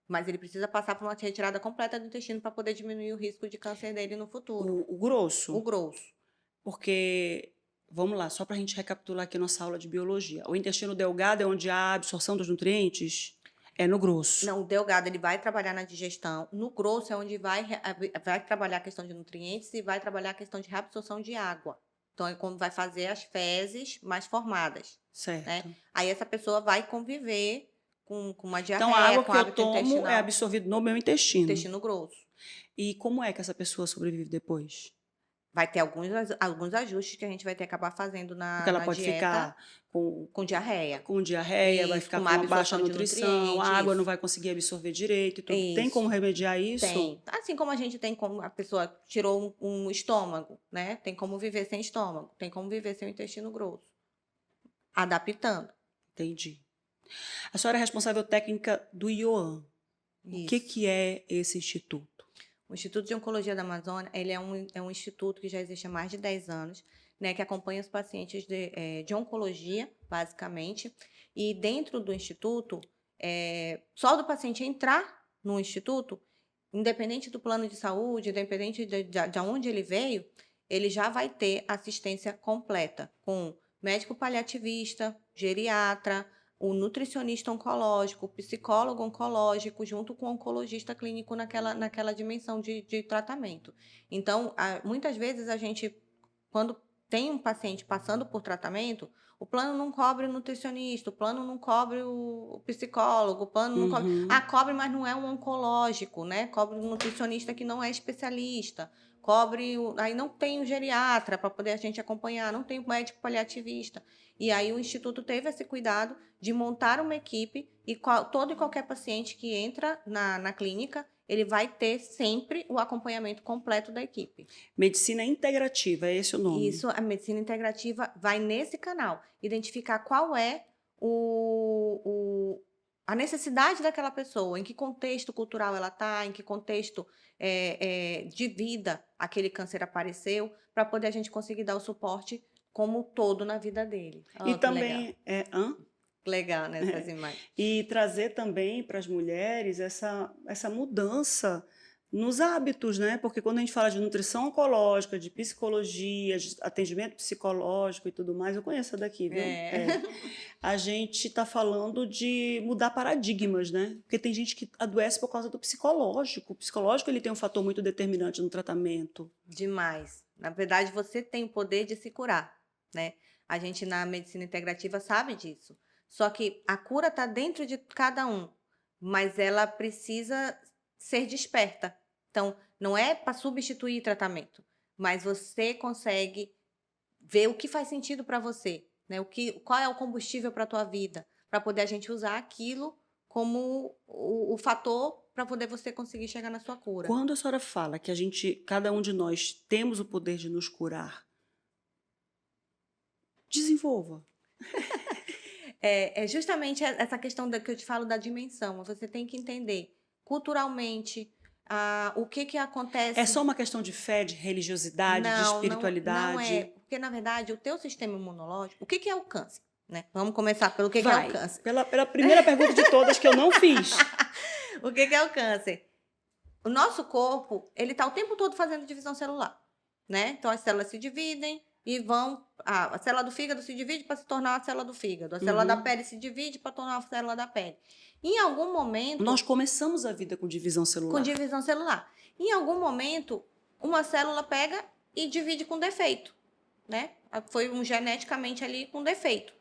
mas ele precisa passar por uma retirada completa do intestino para poder diminuir o risco de câncer dele no futuro. O grosso. O grosso. Porque, vamos lá, só para a gente recapitular aqui nossa aula de biologia. O intestino delgado é onde há a absorção dos nutrientes? É no grosso. Não, o delgado ele vai trabalhar na digestão. No grosso é onde vai trabalhar a questão de nutrientes e vai trabalhar a questão de reabsorção de água. Então, é quando vai fazer as fezes mais formadas. Certo. Né? Aí essa pessoa vai conviver com uma diarreia, então, a água com que eu hábito tomo intestinal. é absorvida no meu intestino. Intestino grosso. E como é que essa pessoa sobrevive depois? Vai ter alguns ajustes que a gente vai ter que acabar fazendo Porque ela pode dieta, ficar com diarreia. Com diarreia, vai Isso, ficar com com má uma baixa absorção de nutrição, a água nutrientes. não vai conseguir absorver direito e tudo. Tem Isso. como remediar isso? Tem. Assim como a gente tem como a pessoa tirou um estômago, né? Tem como viver sem estômago, tem como viver sem o intestino grosso. Adaptando. Entendi. A senhora é responsável técnica do IOAM. O que é esse instituto? O Instituto de Oncologia da Amazônia, ele é um instituto que já existe há mais de 10 anos, né, que acompanha os pacientes de oncologia, basicamente. E dentro do instituto, só do paciente entrar no instituto, independente do plano de saúde, independente de onde ele veio, ele já vai ter assistência completa com médico paliativista, geriatra, o nutricionista oncológico, o psicólogo oncológico, junto com o oncologista clínico naquela dimensão de tratamento. Então, muitas vezes a gente, quando tem um paciente passando por tratamento, o plano não cobre o nutricionista, o plano não cobre o psicólogo, o plano não cobre. Uhum. Cobre, mas não é um oncológico, né? Cobre um nutricionista que não é especialista. Cobre, aí não tem o geriatra para poder a gente acompanhar, não tem o médico paliativista. E aí o Instituto teve esse cuidado de montar uma equipe e todo e qualquer paciente que entra na clínica, ele vai ter sempre o acompanhamento completo da equipe. Medicina integrativa, é esse o nome? Isso, a medicina integrativa vai nesse canal, identificar qual é a necessidade daquela pessoa, em que contexto cultural ela está, em que contexto de vida aquele câncer apareceu, para poder a gente conseguir dar o suporte como um todo na vida dele. E Que também legal, né, essas imagens. E trazer também para as mulheres essa mudança nos hábitos, né? Porque quando a gente fala de nutrição oncológica, de psicologia, de atendimento psicológico e tudo mais, eu conheço essa daqui, viu? A gente está falando de mudar paradigmas, né? Porque tem gente que adoece por causa do psicológico. O psicológico ele tem um fator muito determinante no tratamento. Demais. Na verdade, você tem o poder de se curar, né? A gente na medicina integrativa sabe disso. Só que a cura está dentro de cada um, mas ela precisa ser desperta. Então, não é para substituir tratamento, mas você consegue ver o que faz sentido para você, né? Qual é o combustível para a tua vida, para poder a gente usar aquilo como o fator para poder você conseguir chegar na sua cura. Quando a senhora fala que cada um de nós temos o poder de nos curar, desenvolva. É justamente essa questão que eu te falo da dimensão. Você tem que entender culturalmente o que acontece. É só uma questão de fé, de religiosidade, de espiritualidade? Não é, porque na verdade o teu sistema imunológico, o que é o câncer? Né? Vamos começar pelo que é o câncer. Pela primeira pergunta de todas que eu não fiz. O que é o câncer? O nosso corpo, ele está o tempo todo fazendo divisão celular, né? Então as células se dividem e vão. A célula do fígado se divide para se tornar a célula do fígado. A célula da pele se divide para tornar a célula da pele. Em algum momento. Nós começamos a vida com divisão celular. Com divisão celular. Em algum momento, uma célula pega e divide com defeito, né? Foi geneticamente ali com defeito.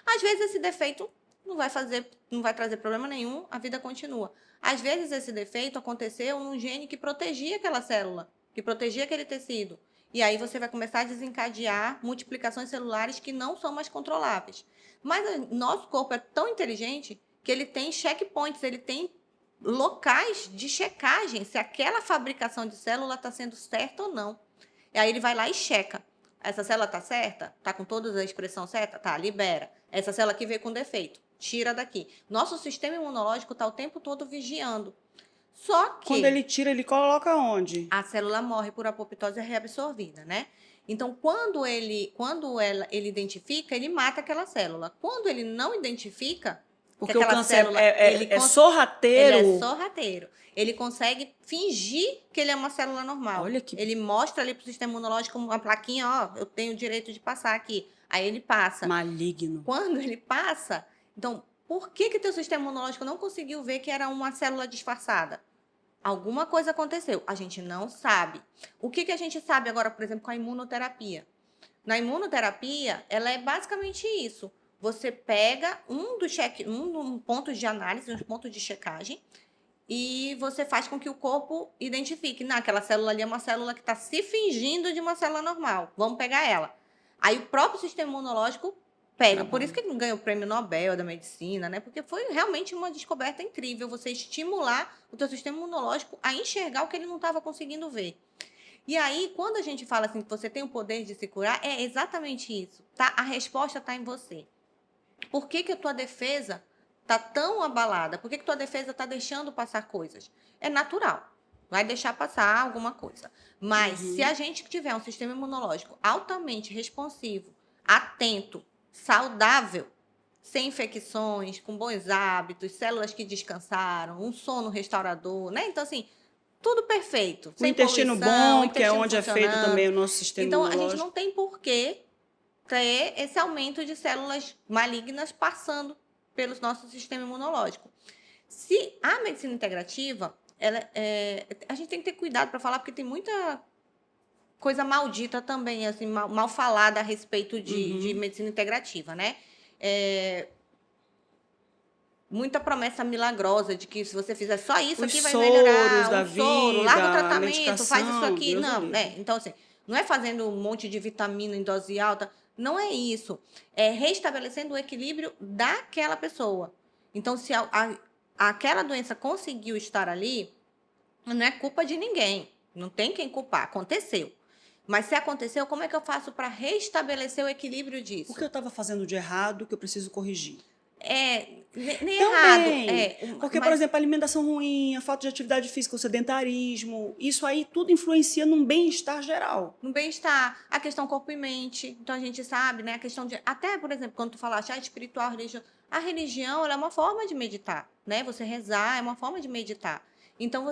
Às vezes esse defeito não vai trazer problema nenhum, a vida continua. Às vezes esse defeito aconteceu num gene que protegia aquela célula, que protegia aquele tecido. E aí você vai começar a desencadear multiplicações celulares que não são mais controláveis. Mas nosso corpo é tão inteligente que ele tem checkpoints, ele tem locais de checagem se aquela fabricação de célula está sendo certa ou não. E aí ele vai lá e checa. Essa célula está certa? Está com toda a expressão certa? Tá, libera. Essa célula aqui veio com defeito. Tira daqui. Nosso sistema imunológico está o tempo todo vigiando. Só que... Quando ele tira, ele coloca onde? A célula morre por apoptose reabsorvida, né? Então, quando ele identifica, ele mata aquela célula. Quando ele não identifica... Porque o câncer é sorrateiro. Ele é sorrateiro. Ele consegue fingir que ele é uma célula normal. Olha que... Ele mostra ali para o sistema imunológico uma plaquinha, ó, eu tenho o direito de passar aqui. Aí ele passa. Maligno. Quando ele passa... Então, por que teu sistema imunológico não conseguiu ver que era uma célula disfarçada? Alguma coisa aconteceu. A gente não sabe. O que a gente sabe agora, por exemplo, com a imunoterapia? Na imunoterapia, ela é basicamente isso. Você pega um pontos de análise, uns pontos de checagem, e você faz com que o corpo identifique. Aquela célula ali é uma célula que está se fingindo de uma célula normal. Vamos pegar ela. Aí o próprio sistema imunológico pega. Por isso que ele ganhou o prêmio Nobel da medicina, né? Porque foi realmente uma descoberta incrível. Você estimular o teu sistema imunológico a enxergar o que ele não estava conseguindo ver. E aí, quando a gente fala assim que você tem o poder de se curar, é exatamente isso, tá? A resposta está em você. Por que a tua defesa está tão abalada? Por que tua defesa está deixando passar coisas? É natural. Vai deixar passar alguma coisa. Mas se a gente tiver um sistema imunológico altamente responsivo, atento, saudável, sem infecções, com bons hábitos, células que descansaram, um sono restaurador, né? Então, assim, tudo perfeito. O Sem intestino poluição, bom, que é intestino onde é feito funcionando. também o nosso sistema Então, a gente imunológico. não tem porquê ter esse aumento de células malignas passando pelo nosso sistema imunológico. Se a medicina integrativa, a gente tem que ter cuidado para falar, porque tem muita coisa maldita também, assim, mal falada a respeito de medicina integrativa, né? Muita promessa milagrosa de que se você fizer só isso Os aqui vai soros melhorar, da um soro, larga o vida, a tratamento, faz isso medicação, aqui. Deus o Não, livre. então assim, não é fazendo um monte de vitamina em dose alta, não é isso. É restabelecendo o equilíbrio daquela pessoa. Então, se aquela doença conseguiu estar ali, não é culpa de ninguém. Não tem quem culpar, aconteceu. Mas se aconteceu, como é que eu faço para restabelecer o equilíbrio disso? O que eu estava fazendo de errado que eu preciso corrigir? Nem errado. Também. Porque, por exemplo, a alimentação ruim, a falta de atividade física, o sedentarismo, isso aí tudo influencia num bem-estar geral. No bem-estar, a questão corpo e mente. Então, a gente sabe, né? A questão de... Até, por exemplo, quando tu falaste, espiritual, religião. A religião, ela é uma forma de meditar, né? Você rezar é uma forma de meditar. Então,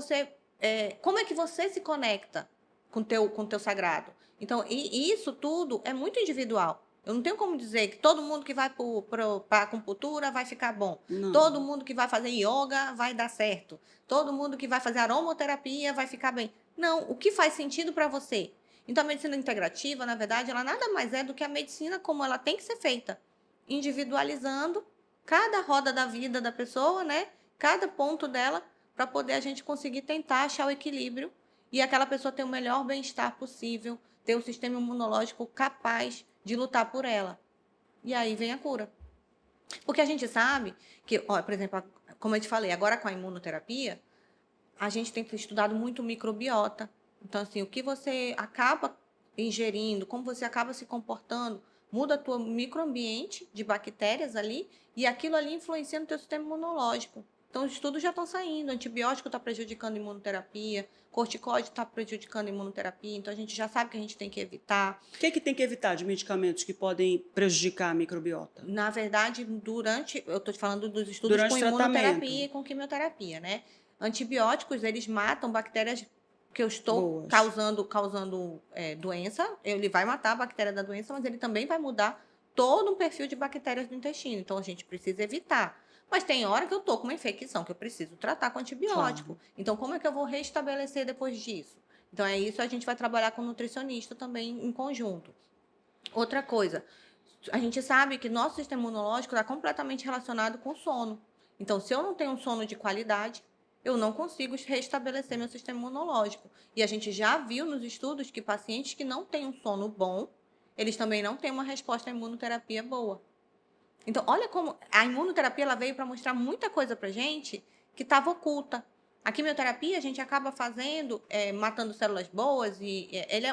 como é que você se conecta com o teu sagrado? Então, e isso tudo é muito individual. Eu não tenho como dizer que todo mundo que vai para a acupuntura vai ficar bom. Não. Todo mundo que vai fazer yoga vai dar certo. Todo mundo que vai fazer aromaterapia vai ficar bem. Não, o que faz sentido para você? Então, a medicina integrativa, na verdade, ela nada mais é do que a medicina como ela tem que ser feita. Individualizando cada roda da vida da pessoa, né? Cada ponto dela, para poder a gente conseguir tentar achar o equilíbrio e aquela pessoa ter o melhor bem-estar possível, ter um sistema imunológico capaz de lutar por ela. E aí vem a cura. Porque a gente sabe que, por exemplo, como eu te falei, agora com a imunoterapia, a gente tem estudado muito microbiota. Então, assim, o que você acaba ingerindo, como você acaba se comportando, muda o teu microambiente de bactérias ali e aquilo ali influencia no teu sistema imunológico. Então, os estudos já estão saindo. Antibiótico está prejudicando a imunoterapia, corticóide está prejudicando a imunoterapia. Então, a gente já sabe que a gente tem que evitar. O que tem que evitar de medicamentos que podem prejudicar a microbiota? Na verdade, eu estou te falando dos estudos com imunoterapia e com quimioterapia, né? Antibióticos, eles matam bactérias que eu estou causando doença. Ele vai matar a bactéria da doença, mas ele também vai mudar todo um perfil de bactérias do intestino. Então, a gente precisa evitar. Mas tem hora que eu estou com uma infecção que eu preciso tratar com antibiótico. Claro. Então, como é que eu vou restabelecer depois disso? Então, é isso, a gente vai trabalhar com o nutricionista também em conjunto. Outra coisa, a gente sabe que nosso sistema imunológico está completamente relacionado com o sono. Então, se eu não tenho um sono de qualidade, eu não consigo restabelecer meu sistema imunológico. E a gente já viu nos estudos que pacientes que não têm um sono bom, eles também não têm uma resposta à imunoterapia boa. Então, olha como a imunoterapia ela veio para mostrar muita coisa para a gente que estava oculta. A quimioterapia a gente acaba fazendo, matando células boas, e ele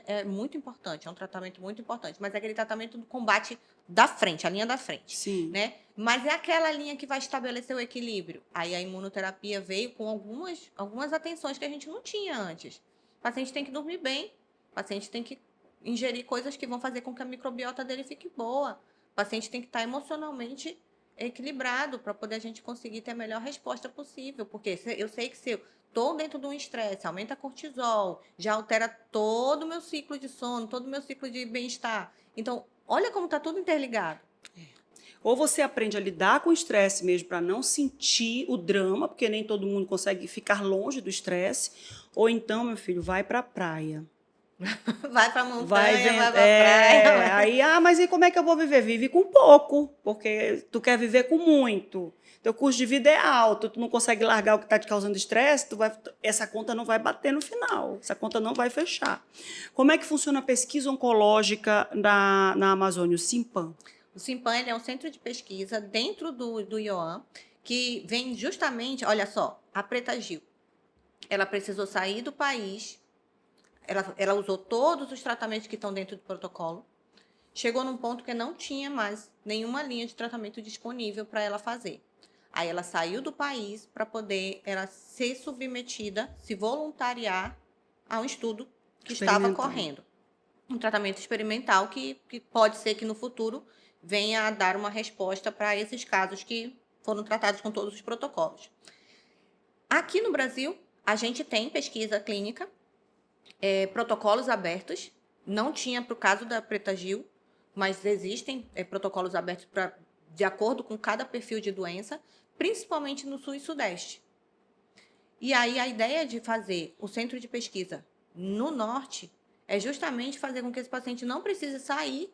é muito importante, é um tratamento muito importante, mas é aquele tratamento do combate da frente, a linha da frente. Sim. Né? Mas é aquela linha que vai estabelecer o equilíbrio. Aí a imunoterapia veio com algumas atenções que a gente não tinha antes. O paciente tem que dormir bem, o paciente tem que ingerir coisas que vão fazer com que a microbiota dele fique boa. O paciente tem que estar emocionalmente equilibrado para poder a gente conseguir ter a melhor resposta possível. Porque eu sei que se eu estou dentro de um estresse, aumenta cortisol, já altera todo o meu ciclo de sono, todo o meu ciclo de bem-estar. Então, olha como está tudo interligado. Ou você aprende a lidar com o estresse mesmo para não sentir o drama, porque nem todo mundo consegue ficar longe do estresse, ou então, meu filho, vai para a praia. Vai pra montanha, vai pra praia. Aí, mas e como é que eu vou viver? Vive com pouco, porque tu quer viver com muito. Teu custo de vida é alto, tu não consegue largar o que está te causando estresse, essa conta não vai bater no final, essa conta não vai fechar. Como é que funciona a pesquisa oncológica na Amazônia, o CIMPAN? O CIMPAN é um centro de pesquisa dentro do IOAM, que vem justamente, olha só, a Preta Gil, ela precisou sair do país. Ela usou todos os tratamentos que estão dentro do protocolo. Chegou num ponto que não tinha mais nenhuma linha de tratamento disponível para ela fazer. Aí ela saiu do país para poder ela ser submetida, se voluntariar a um estudo que estava correndo. Um tratamento experimental que pode ser que no futuro venha a dar uma resposta para esses casos que foram tratados com todos os protocolos. Aqui no Brasil, A gente tem pesquisa clínica, protocolos abertos. Não tinha para o caso da Preta Gil, mas existem protocolos abertos de acordo com cada perfil de doença, principalmente no Sul e Sudeste. E aí a ideia de fazer o centro de pesquisa no Norte é justamente fazer com que esse paciente não precise sair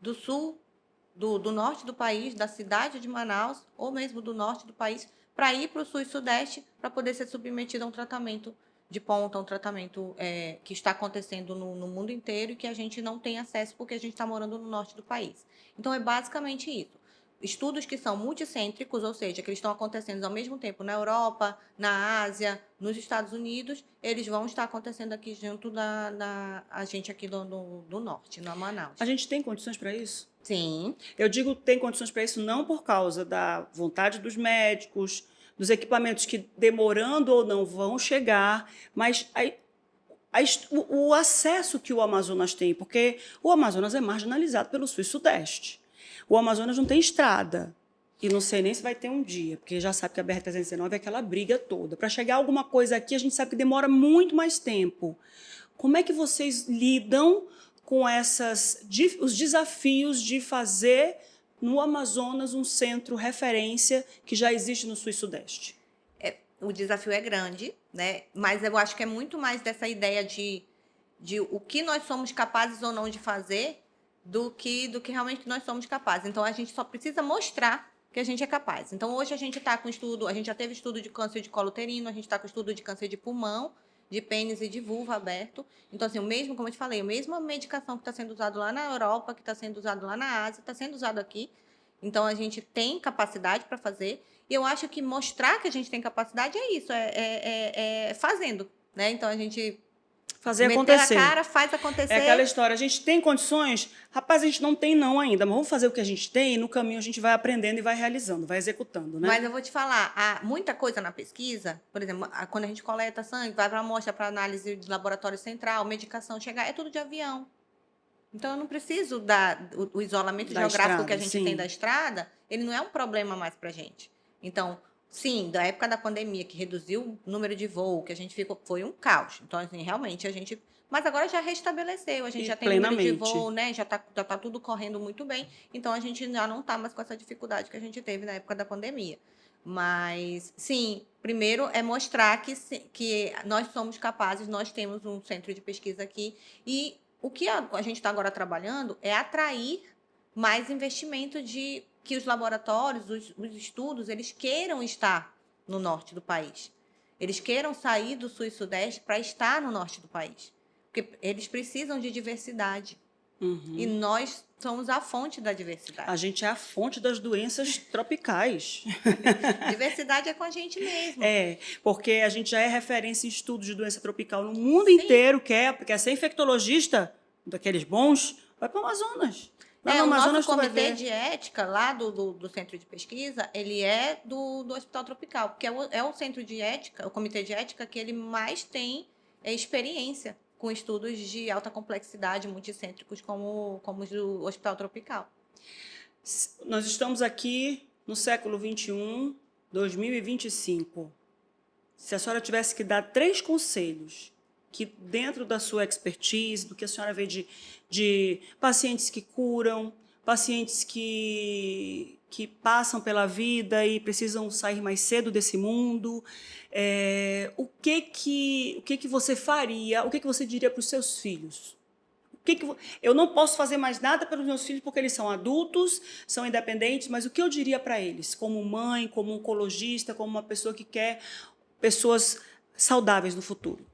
do Sul, do Norte do país, da cidade de Manaus, ou mesmo do Norte do país, para ir para o Sul e Sudeste, para poder ser submetido a um tratamento de ponta, um tratamento que está acontecendo no mundo inteiro e que a gente não tem acesso porque a gente está morando no Norte do país. Então, é basicamente isso. Estudos que são multicêntricos, ou seja, que eles estão acontecendo ao mesmo tempo na Europa, na Ásia, nos Estados Unidos, eles vão estar acontecendo aqui junto a gente aqui do Norte, na Manaus. A gente tem condições para isso? Sim. Eu digo tem condições para isso não por causa da vontade dos médicos, dos equipamentos que, demorando ou não, vão chegar, mas o acesso que o Amazonas tem, porque o Amazonas é marginalizado pelo Sul e Sudeste. O Amazonas não tem estrada. E não sei nem se vai ter um dia, porque já sabe que a BR-319 é aquela briga toda. Para chegar alguma coisa aqui, a gente sabe que demora muito mais tempo. Como é que vocês lidam com os desafios de fazer no Amazonas um centro referência que já existe no Sul e Sudeste? O desafio é grande, né? Mas eu acho que é muito mais dessa ideia de o que nós somos capazes ou não de fazer do que realmente nós somos capazes. Então, a gente só precisa mostrar que a gente é capaz. Então, hoje a gente está com estudo, a gente já teve estudo de câncer de colo uterino, a gente está com estudo de câncer de pulmão, de pênis e de vulva aberto. Então, assim, o mesmo, como eu te falei, a mesma medicação que está sendo usada lá na Europa, que está sendo usado lá na Ásia, está sendo usado aqui. Então, a gente tem capacidade para fazer. E eu acho que mostrar que a gente tem capacidade é isso, fazendo, né? Então, a gente fazer meter acontecer. a cara, faz acontecer. É aquela história, a gente tem condições? Rapaz, a gente não tem não ainda, mas vamos fazer o que a gente tem e no caminho a gente vai aprendendo e vai realizando, vai executando, né? Mas eu vou te falar, há muita coisa na pesquisa, por exemplo, quando a gente coleta sangue, vai para a amostra para análise de laboratório central, medicação chegar, é tudo de avião. Então, eu não preciso o isolamento geográfico estrada, que a gente sim. tem da estrada, ele não é um problema mais para a gente. Então, sim, da época da pandemia, que reduziu o número de voo, que a gente ficou, foi um caos. Então, assim, realmente, a gente... Mas agora já restabeleceu, a gente já tem número de voo, né? Já tá tudo correndo muito bem. Então, a gente já não está mais com essa dificuldade que a gente teve na época da pandemia. Mas, sim, primeiro é mostrar que nós somos capazes, nós temos um centro de pesquisa aqui e o que a gente está agora trabalhando é atrair mais investimento de que os laboratórios, os estudos, eles queiram estar no norte do país. Eles queiram sair do sul e sudeste para estar no norte do país. Porque eles precisam de diversidade. Uhum. E nós somos a fonte da diversidade. A gente é a fonte das doenças tropicais. Diversidade é com a gente mesmo. É, porque a gente já é referência em estudos de doença tropical no mundo inteiro, quer ser infectologista daqueles bons, vai para o Amazonas. Lá no o Amazonas, nosso comitê de ética, lá do centro de pesquisa, ele é do Hospital Tropical, porque é o centro de ética, o comitê de ética que ele mais tem experiência com estudos de alta complexidade, multicêntricos, como os do Hospital Tropical. Nós estamos aqui no século XXI, 2025. Se a senhora tivesse que dar 3 conselhos que, dentro da sua expertise, do que a senhora vê de pacientes que curam, pacientes que passam pela vida e precisam sair mais cedo desse mundo, o que você faria, o que você diria para os seus filhos? Eu não posso fazer mais nada pelos meus filhos porque eles são adultos, são independentes, mas o que eu diria para eles, como mãe, como oncologista, como uma pessoa que quer pessoas saudáveis no futuro?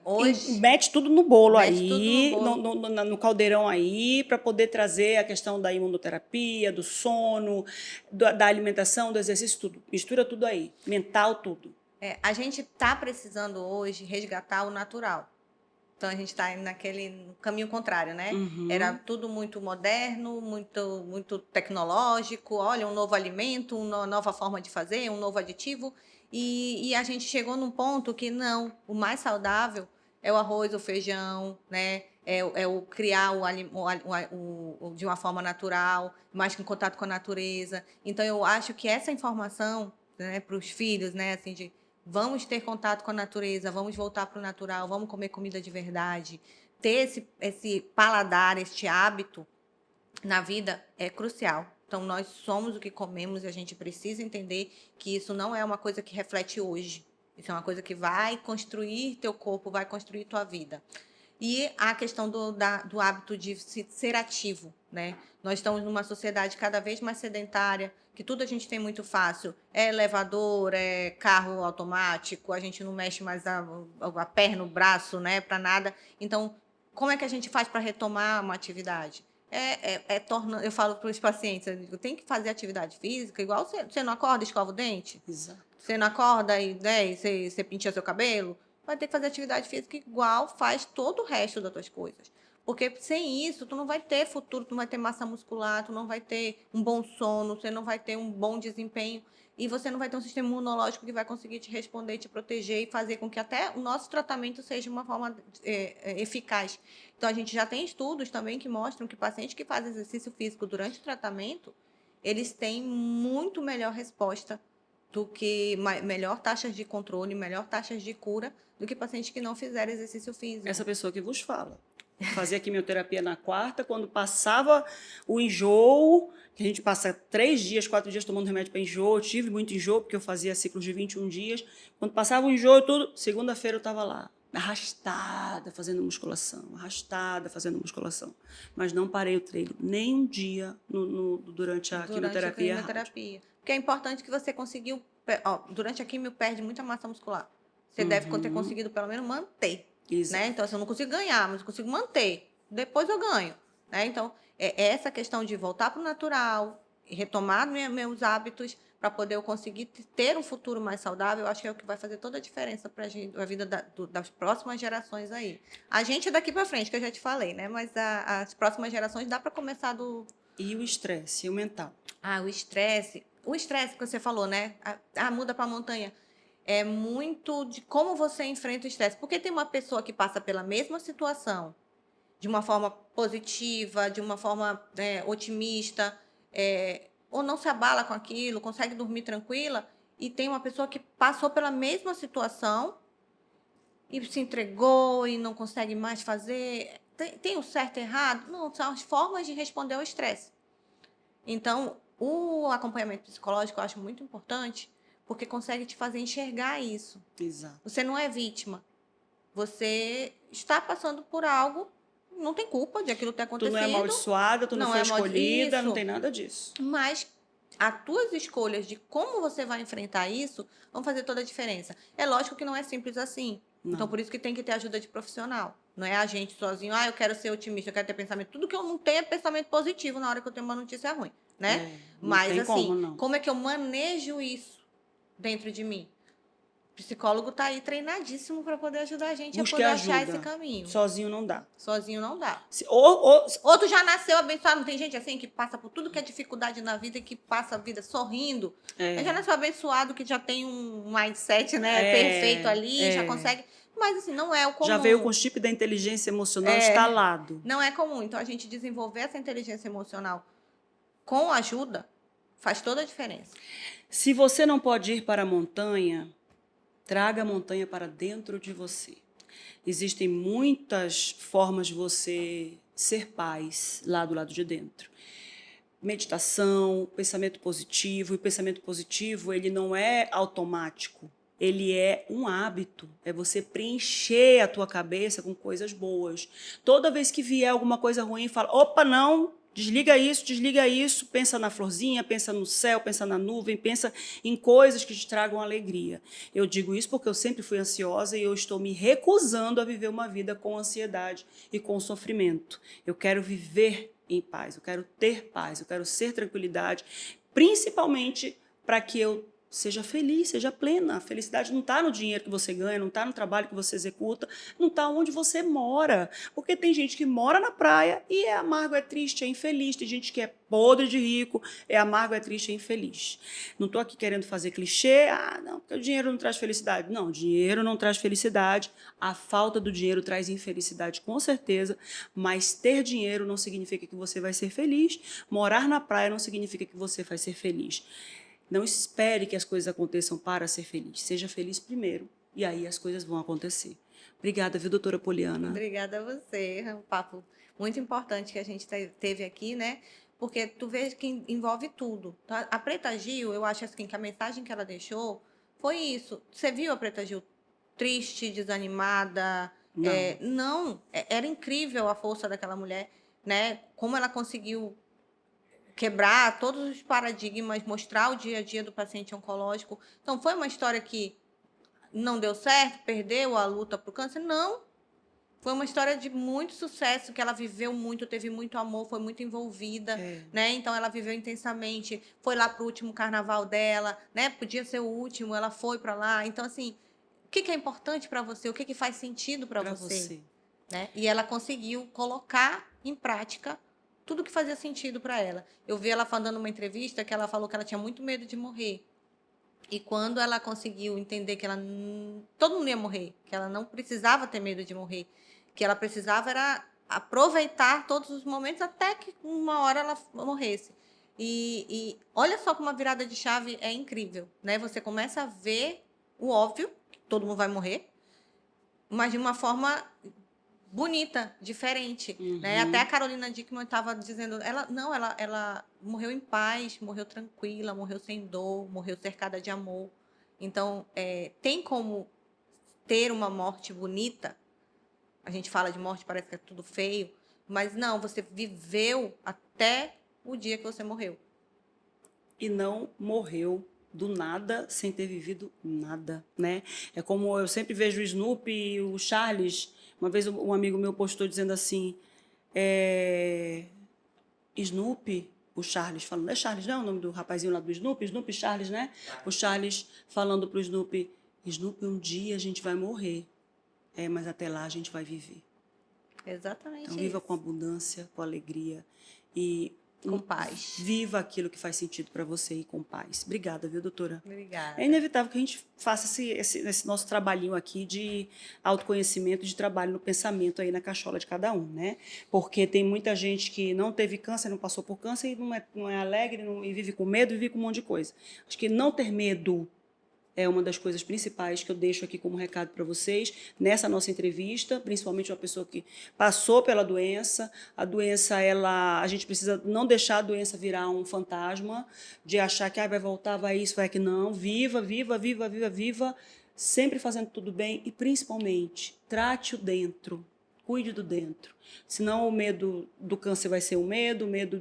Hoje Mete tudo no bolo aí, no caldeirão aí, para poder trazer a questão da imunoterapia, do sono, da alimentação, do exercício, tudo. Mistura tudo aí, mental, tudo. A gente está precisando hoje resgatar o natural. Então, a gente está naquele caminho contrário, né? Uhum. Era tudo muito moderno, muito tecnológico. Olha, um novo alimento, uma nova forma de fazer, um novo aditivo. E a gente chegou num ponto que não, o mais saudável é o arroz, o feijão, né? É o criar de uma forma natural, mais em contato com a natureza. Então, eu acho que essa informação, né, para os filhos, né, assim, Vamos ter contato com a natureza, vamos voltar para o natural, vamos comer comida de verdade. Ter esse paladar, este hábito na vida é crucial. Então, nós somos o que comemos e a gente precisa entender que isso não é uma coisa que reflete hoje. Isso é uma coisa que vai construir teu corpo, vai construir tua vida. E a questão do hábito de ser ativo, né? Nós estamos numa sociedade cada vez mais sedentária, que tudo a gente tem muito fácil. É elevador, é carro automático, a gente não mexe mais a perna, o braço, né? Para nada. Então, como é que a gente faz para retomar uma atividade? Eu falo para os pacientes, eu digo, tem que fazer atividade física, igual você não acorda e escova o dente? Exato. Você não acorda e, né, você penteia seu cabelo? Vai ter que fazer atividade física igual faz todo o resto das tuas coisas. Porque sem isso, tu não vai ter futuro, tu não vai ter massa muscular, tu não vai ter um bom sono, você não vai ter um bom desempenho e você não vai ter um sistema imunológico que vai conseguir te responder, te proteger e fazer com que até o nosso tratamento seja de uma forma eficaz. Então, a gente já tem estudos também que mostram que pacientes que fazem exercício físico durante o tratamento, eles têm muito melhor resposta do que melhor taxas de controle, melhor taxas de cura do que pacientes que não fizeram exercício físico. Essa pessoa que vos fala. Fazia quimioterapia na quarta, quando passava o enjoo, que a gente passa 3 dias, 4 dias tomando remédio para enjoo, eu tive muito enjoo, porque eu fazia ciclos de 21 dias. Quando passava o enjoo e tudo, segunda-feira eu estava lá, arrastada, fazendo musculação, Mas não parei o treino nem um dia durante a quimioterapia. Porque é importante que você conseguiu, durante a quimio, perde muita massa muscular. Você deve ter conseguido pelo menos manter. Né? Então, assim, eu não consigo ganhar, mas eu consigo manter. Depois eu ganho. Né? Então, essa questão de voltar para o natural, retomar meus hábitos para poder eu conseguir ter um futuro mais saudável, eu acho que é o que vai fazer toda a diferença para a vida das próximas gerações aí. A gente daqui para frente, que eu já te falei, né? Mas as próximas gerações dá para começar do... E o estresse, e o mental? O estresse. O estresse que você falou, né? Muda para a montanha. É muito de como você enfrenta o estresse. Porque tem uma pessoa que passa pela mesma situação de uma forma positiva, de uma forma otimista, ou não se abala com aquilo, consegue dormir tranquila, e tem uma pessoa que passou pela mesma situação e se entregou e não consegue mais fazer. Tem o certo e errado? Não, são as formas de responder ao estresse. Então, o acompanhamento psicológico eu acho muito importante, porque consegue te fazer enxergar isso. Exato. Você não é vítima. Você está passando por algo, não tem culpa de aquilo ter acontecido. Tu não é amaldiçoada, tu não foi escolhida, não tem nada disso. Mas as tuas escolhas de como você vai enfrentar isso vão fazer toda a diferença. É lógico que não é simples assim. Não. Então, por isso que tem que ter ajuda de profissional. Não é a gente sozinho, eu quero ser otimista, eu quero ter pensamento. Tudo que eu não tenho é pensamento positivo na hora que eu tenho uma notícia ruim, né? Mas, assim, como é que eu manejo isso dentro de mim? O psicólogo está aí treinadíssimo para poder ajudar a gente a poder achar esse caminho. Sozinho não dá. Sozinho não dá. Ou tu já nasceu abençoado. Não tem gente assim que passa por tudo que é dificuldade na vida e que passa a vida sorrindo. Já nasceu abençoado, que já tem um mindset, né, perfeito ali, já consegue. Mas assim, não é o comum. Já veio com o chip da inteligência emocional instalado. Não é comum. Então, a gente desenvolver essa inteligência emocional com ajuda faz toda a diferença. Se você não pode ir para a montanha, traga a montanha para dentro de você. Existem muitas formas de você ser paz lá do lado de dentro. Meditação, pensamento positivo. E o pensamento positivo, ele não é automático. Ele é um hábito. É você preencher a tua cabeça com coisas boas. Toda vez que vier alguma coisa ruim, fala, opa, não, desliga isso, pensa na florzinha, pensa no céu, pensa na nuvem, pensa em coisas que te tragam alegria. Eu digo isso porque eu sempre fui ansiosa e eu estou me recusando a viver uma vida com ansiedade e com sofrimento. Eu quero viver em paz, eu quero ter paz, eu quero ser tranquilidade, principalmente para que eu seja feliz, seja plena. A felicidade não está no dinheiro que você ganha, não está no trabalho que você executa, não está onde você mora. Porque tem gente que mora na praia e é amargo, é triste, é infeliz. Tem gente que é podre de rico, é amargo, é triste, é infeliz. Não estou aqui querendo fazer clichê, não, porque o dinheiro não traz felicidade. Não, dinheiro não traz felicidade. A falta do dinheiro traz infelicidade, com certeza, mas ter dinheiro não significa que você vai ser feliz. Morar na praia não significa que você vai ser feliz. Não espere que as coisas aconteçam para ser feliz. Seja feliz primeiro, e aí as coisas vão acontecer. Obrigada, viu, doutora Poliana? Obrigada a você. É um papo muito importante que a gente teve aqui, né? Porque tu vê que envolve tudo. Tá? A Preta Gil, eu acho assim que a mensagem que ela deixou foi isso. Você viu a Preta Gil triste, desanimada? Não. Não, era incrível a força daquela mulher, né? Como ela conseguiu quebrar todos os paradigmas, mostrar o dia a dia do paciente oncológico. Então, foi uma história que não deu certo, perdeu a luta para o câncer? Não. Foi uma história de muito sucesso, que ela viveu muito, teve muito amor, foi muito envolvida, né? Então, ela viveu intensamente, foi lá para o último carnaval dela, né? Podia ser o último, ela foi para lá. Então, assim, o que é importante para você? O que faz sentido para você? Né? E ela conseguiu colocar em prática tudo que fazia sentido para ela. Eu vi ela falando numa entrevista que ela falou que ela tinha muito medo de morrer. E quando ela conseguiu entender que ela todo mundo ia morrer, que ela não precisava ter medo de morrer, que ela precisava era aproveitar todos os momentos até que uma hora ela morresse. E olha só como a virada de chave é incrível, né? Você começa a ver o óbvio, que todo mundo vai morrer, mas de uma forma bonita, diferente, né? Até a Carolina Dickman estava dizendo, ela morreu em paz, morreu tranquila, morreu sem dor, morreu cercada de amor. Então, tem como ter uma morte bonita? A gente fala de morte, parece que é tudo feio, mas não, você viveu até o dia que você morreu. E não morreu do nada, sem ter vivido nada, né? É como eu sempre vejo o Snoopy e o Charles. Uma vez um amigo meu postou dizendo assim, Snoopy, o Charles falando, é Charles, não é o nome do rapazinho lá do Snoopy? Snoopy Charles, né? O Charles falando pro Snoopy, Snoopy, um dia a gente vai morrer, mas até lá a gente vai viver. Exatamente Então, viva isso. com abundância, com alegria e com paz. Viva aquilo que faz sentido para você e com paz. Obrigada, viu, doutora? Obrigada. É inevitável que a gente faça esse nosso trabalhinho aqui de autoconhecimento, de trabalho no pensamento aí na cachola de cada um, né? Porque tem muita gente que não teve câncer, não passou por câncer e não é alegre, e vive com medo, e vive com um monte de coisa. Acho que não ter medo é uma das coisas principais que eu deixo aqui como recado para vocês nessa nossa entrevista, principalmente uma pessoa que passou pela doença. A doença, a gente precisa não deixar a doença virar um fantasma, de achar que vai voltar, vai isso, vai que não. Viva, viva, viva, viva, viva, sempre fazendo tudo bem e, principalmente, trate o dentro. Cuide do dentro. Senão o medo do câncer vai ser um medo, o medo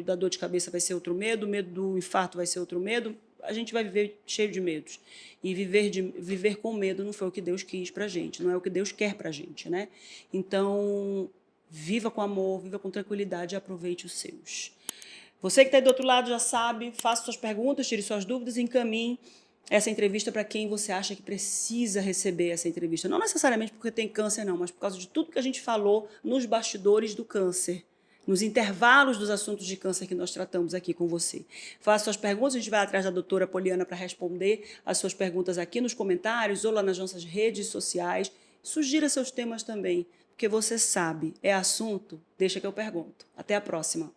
da dor de cabeça vai ser outro medo, o medo do infarto vai ser outro medo. A gente vai viver cheio de medos. E viver com medo não foi o que Deus quis para a gente, não é o que Deus quer para a gente, né? Então, viva com amor, viva com tranquilidade e aproveite os seus. Você que está aí do outro lado já sabe, faça suas perguntas, tire suas dúvidas e encaminhe essa entrevista para quem você acha que precisa receber essa entrevista. Não necessariamente porque tem câncer, não, mas por causa de tudo que a gente falou nos bastidores do câncer, nos intervalos dos assuntos de câncer que nós tratamos aqui com você. Faça suas perguntas, a gente vai atrás da doutora Poliana para responder as suas perguntas aqui nos comentários ou lá nas nossas redes sociais. Sugira seus temas também, porque você sabe, é assunto, deixa que eu pergunto. Até a próxima.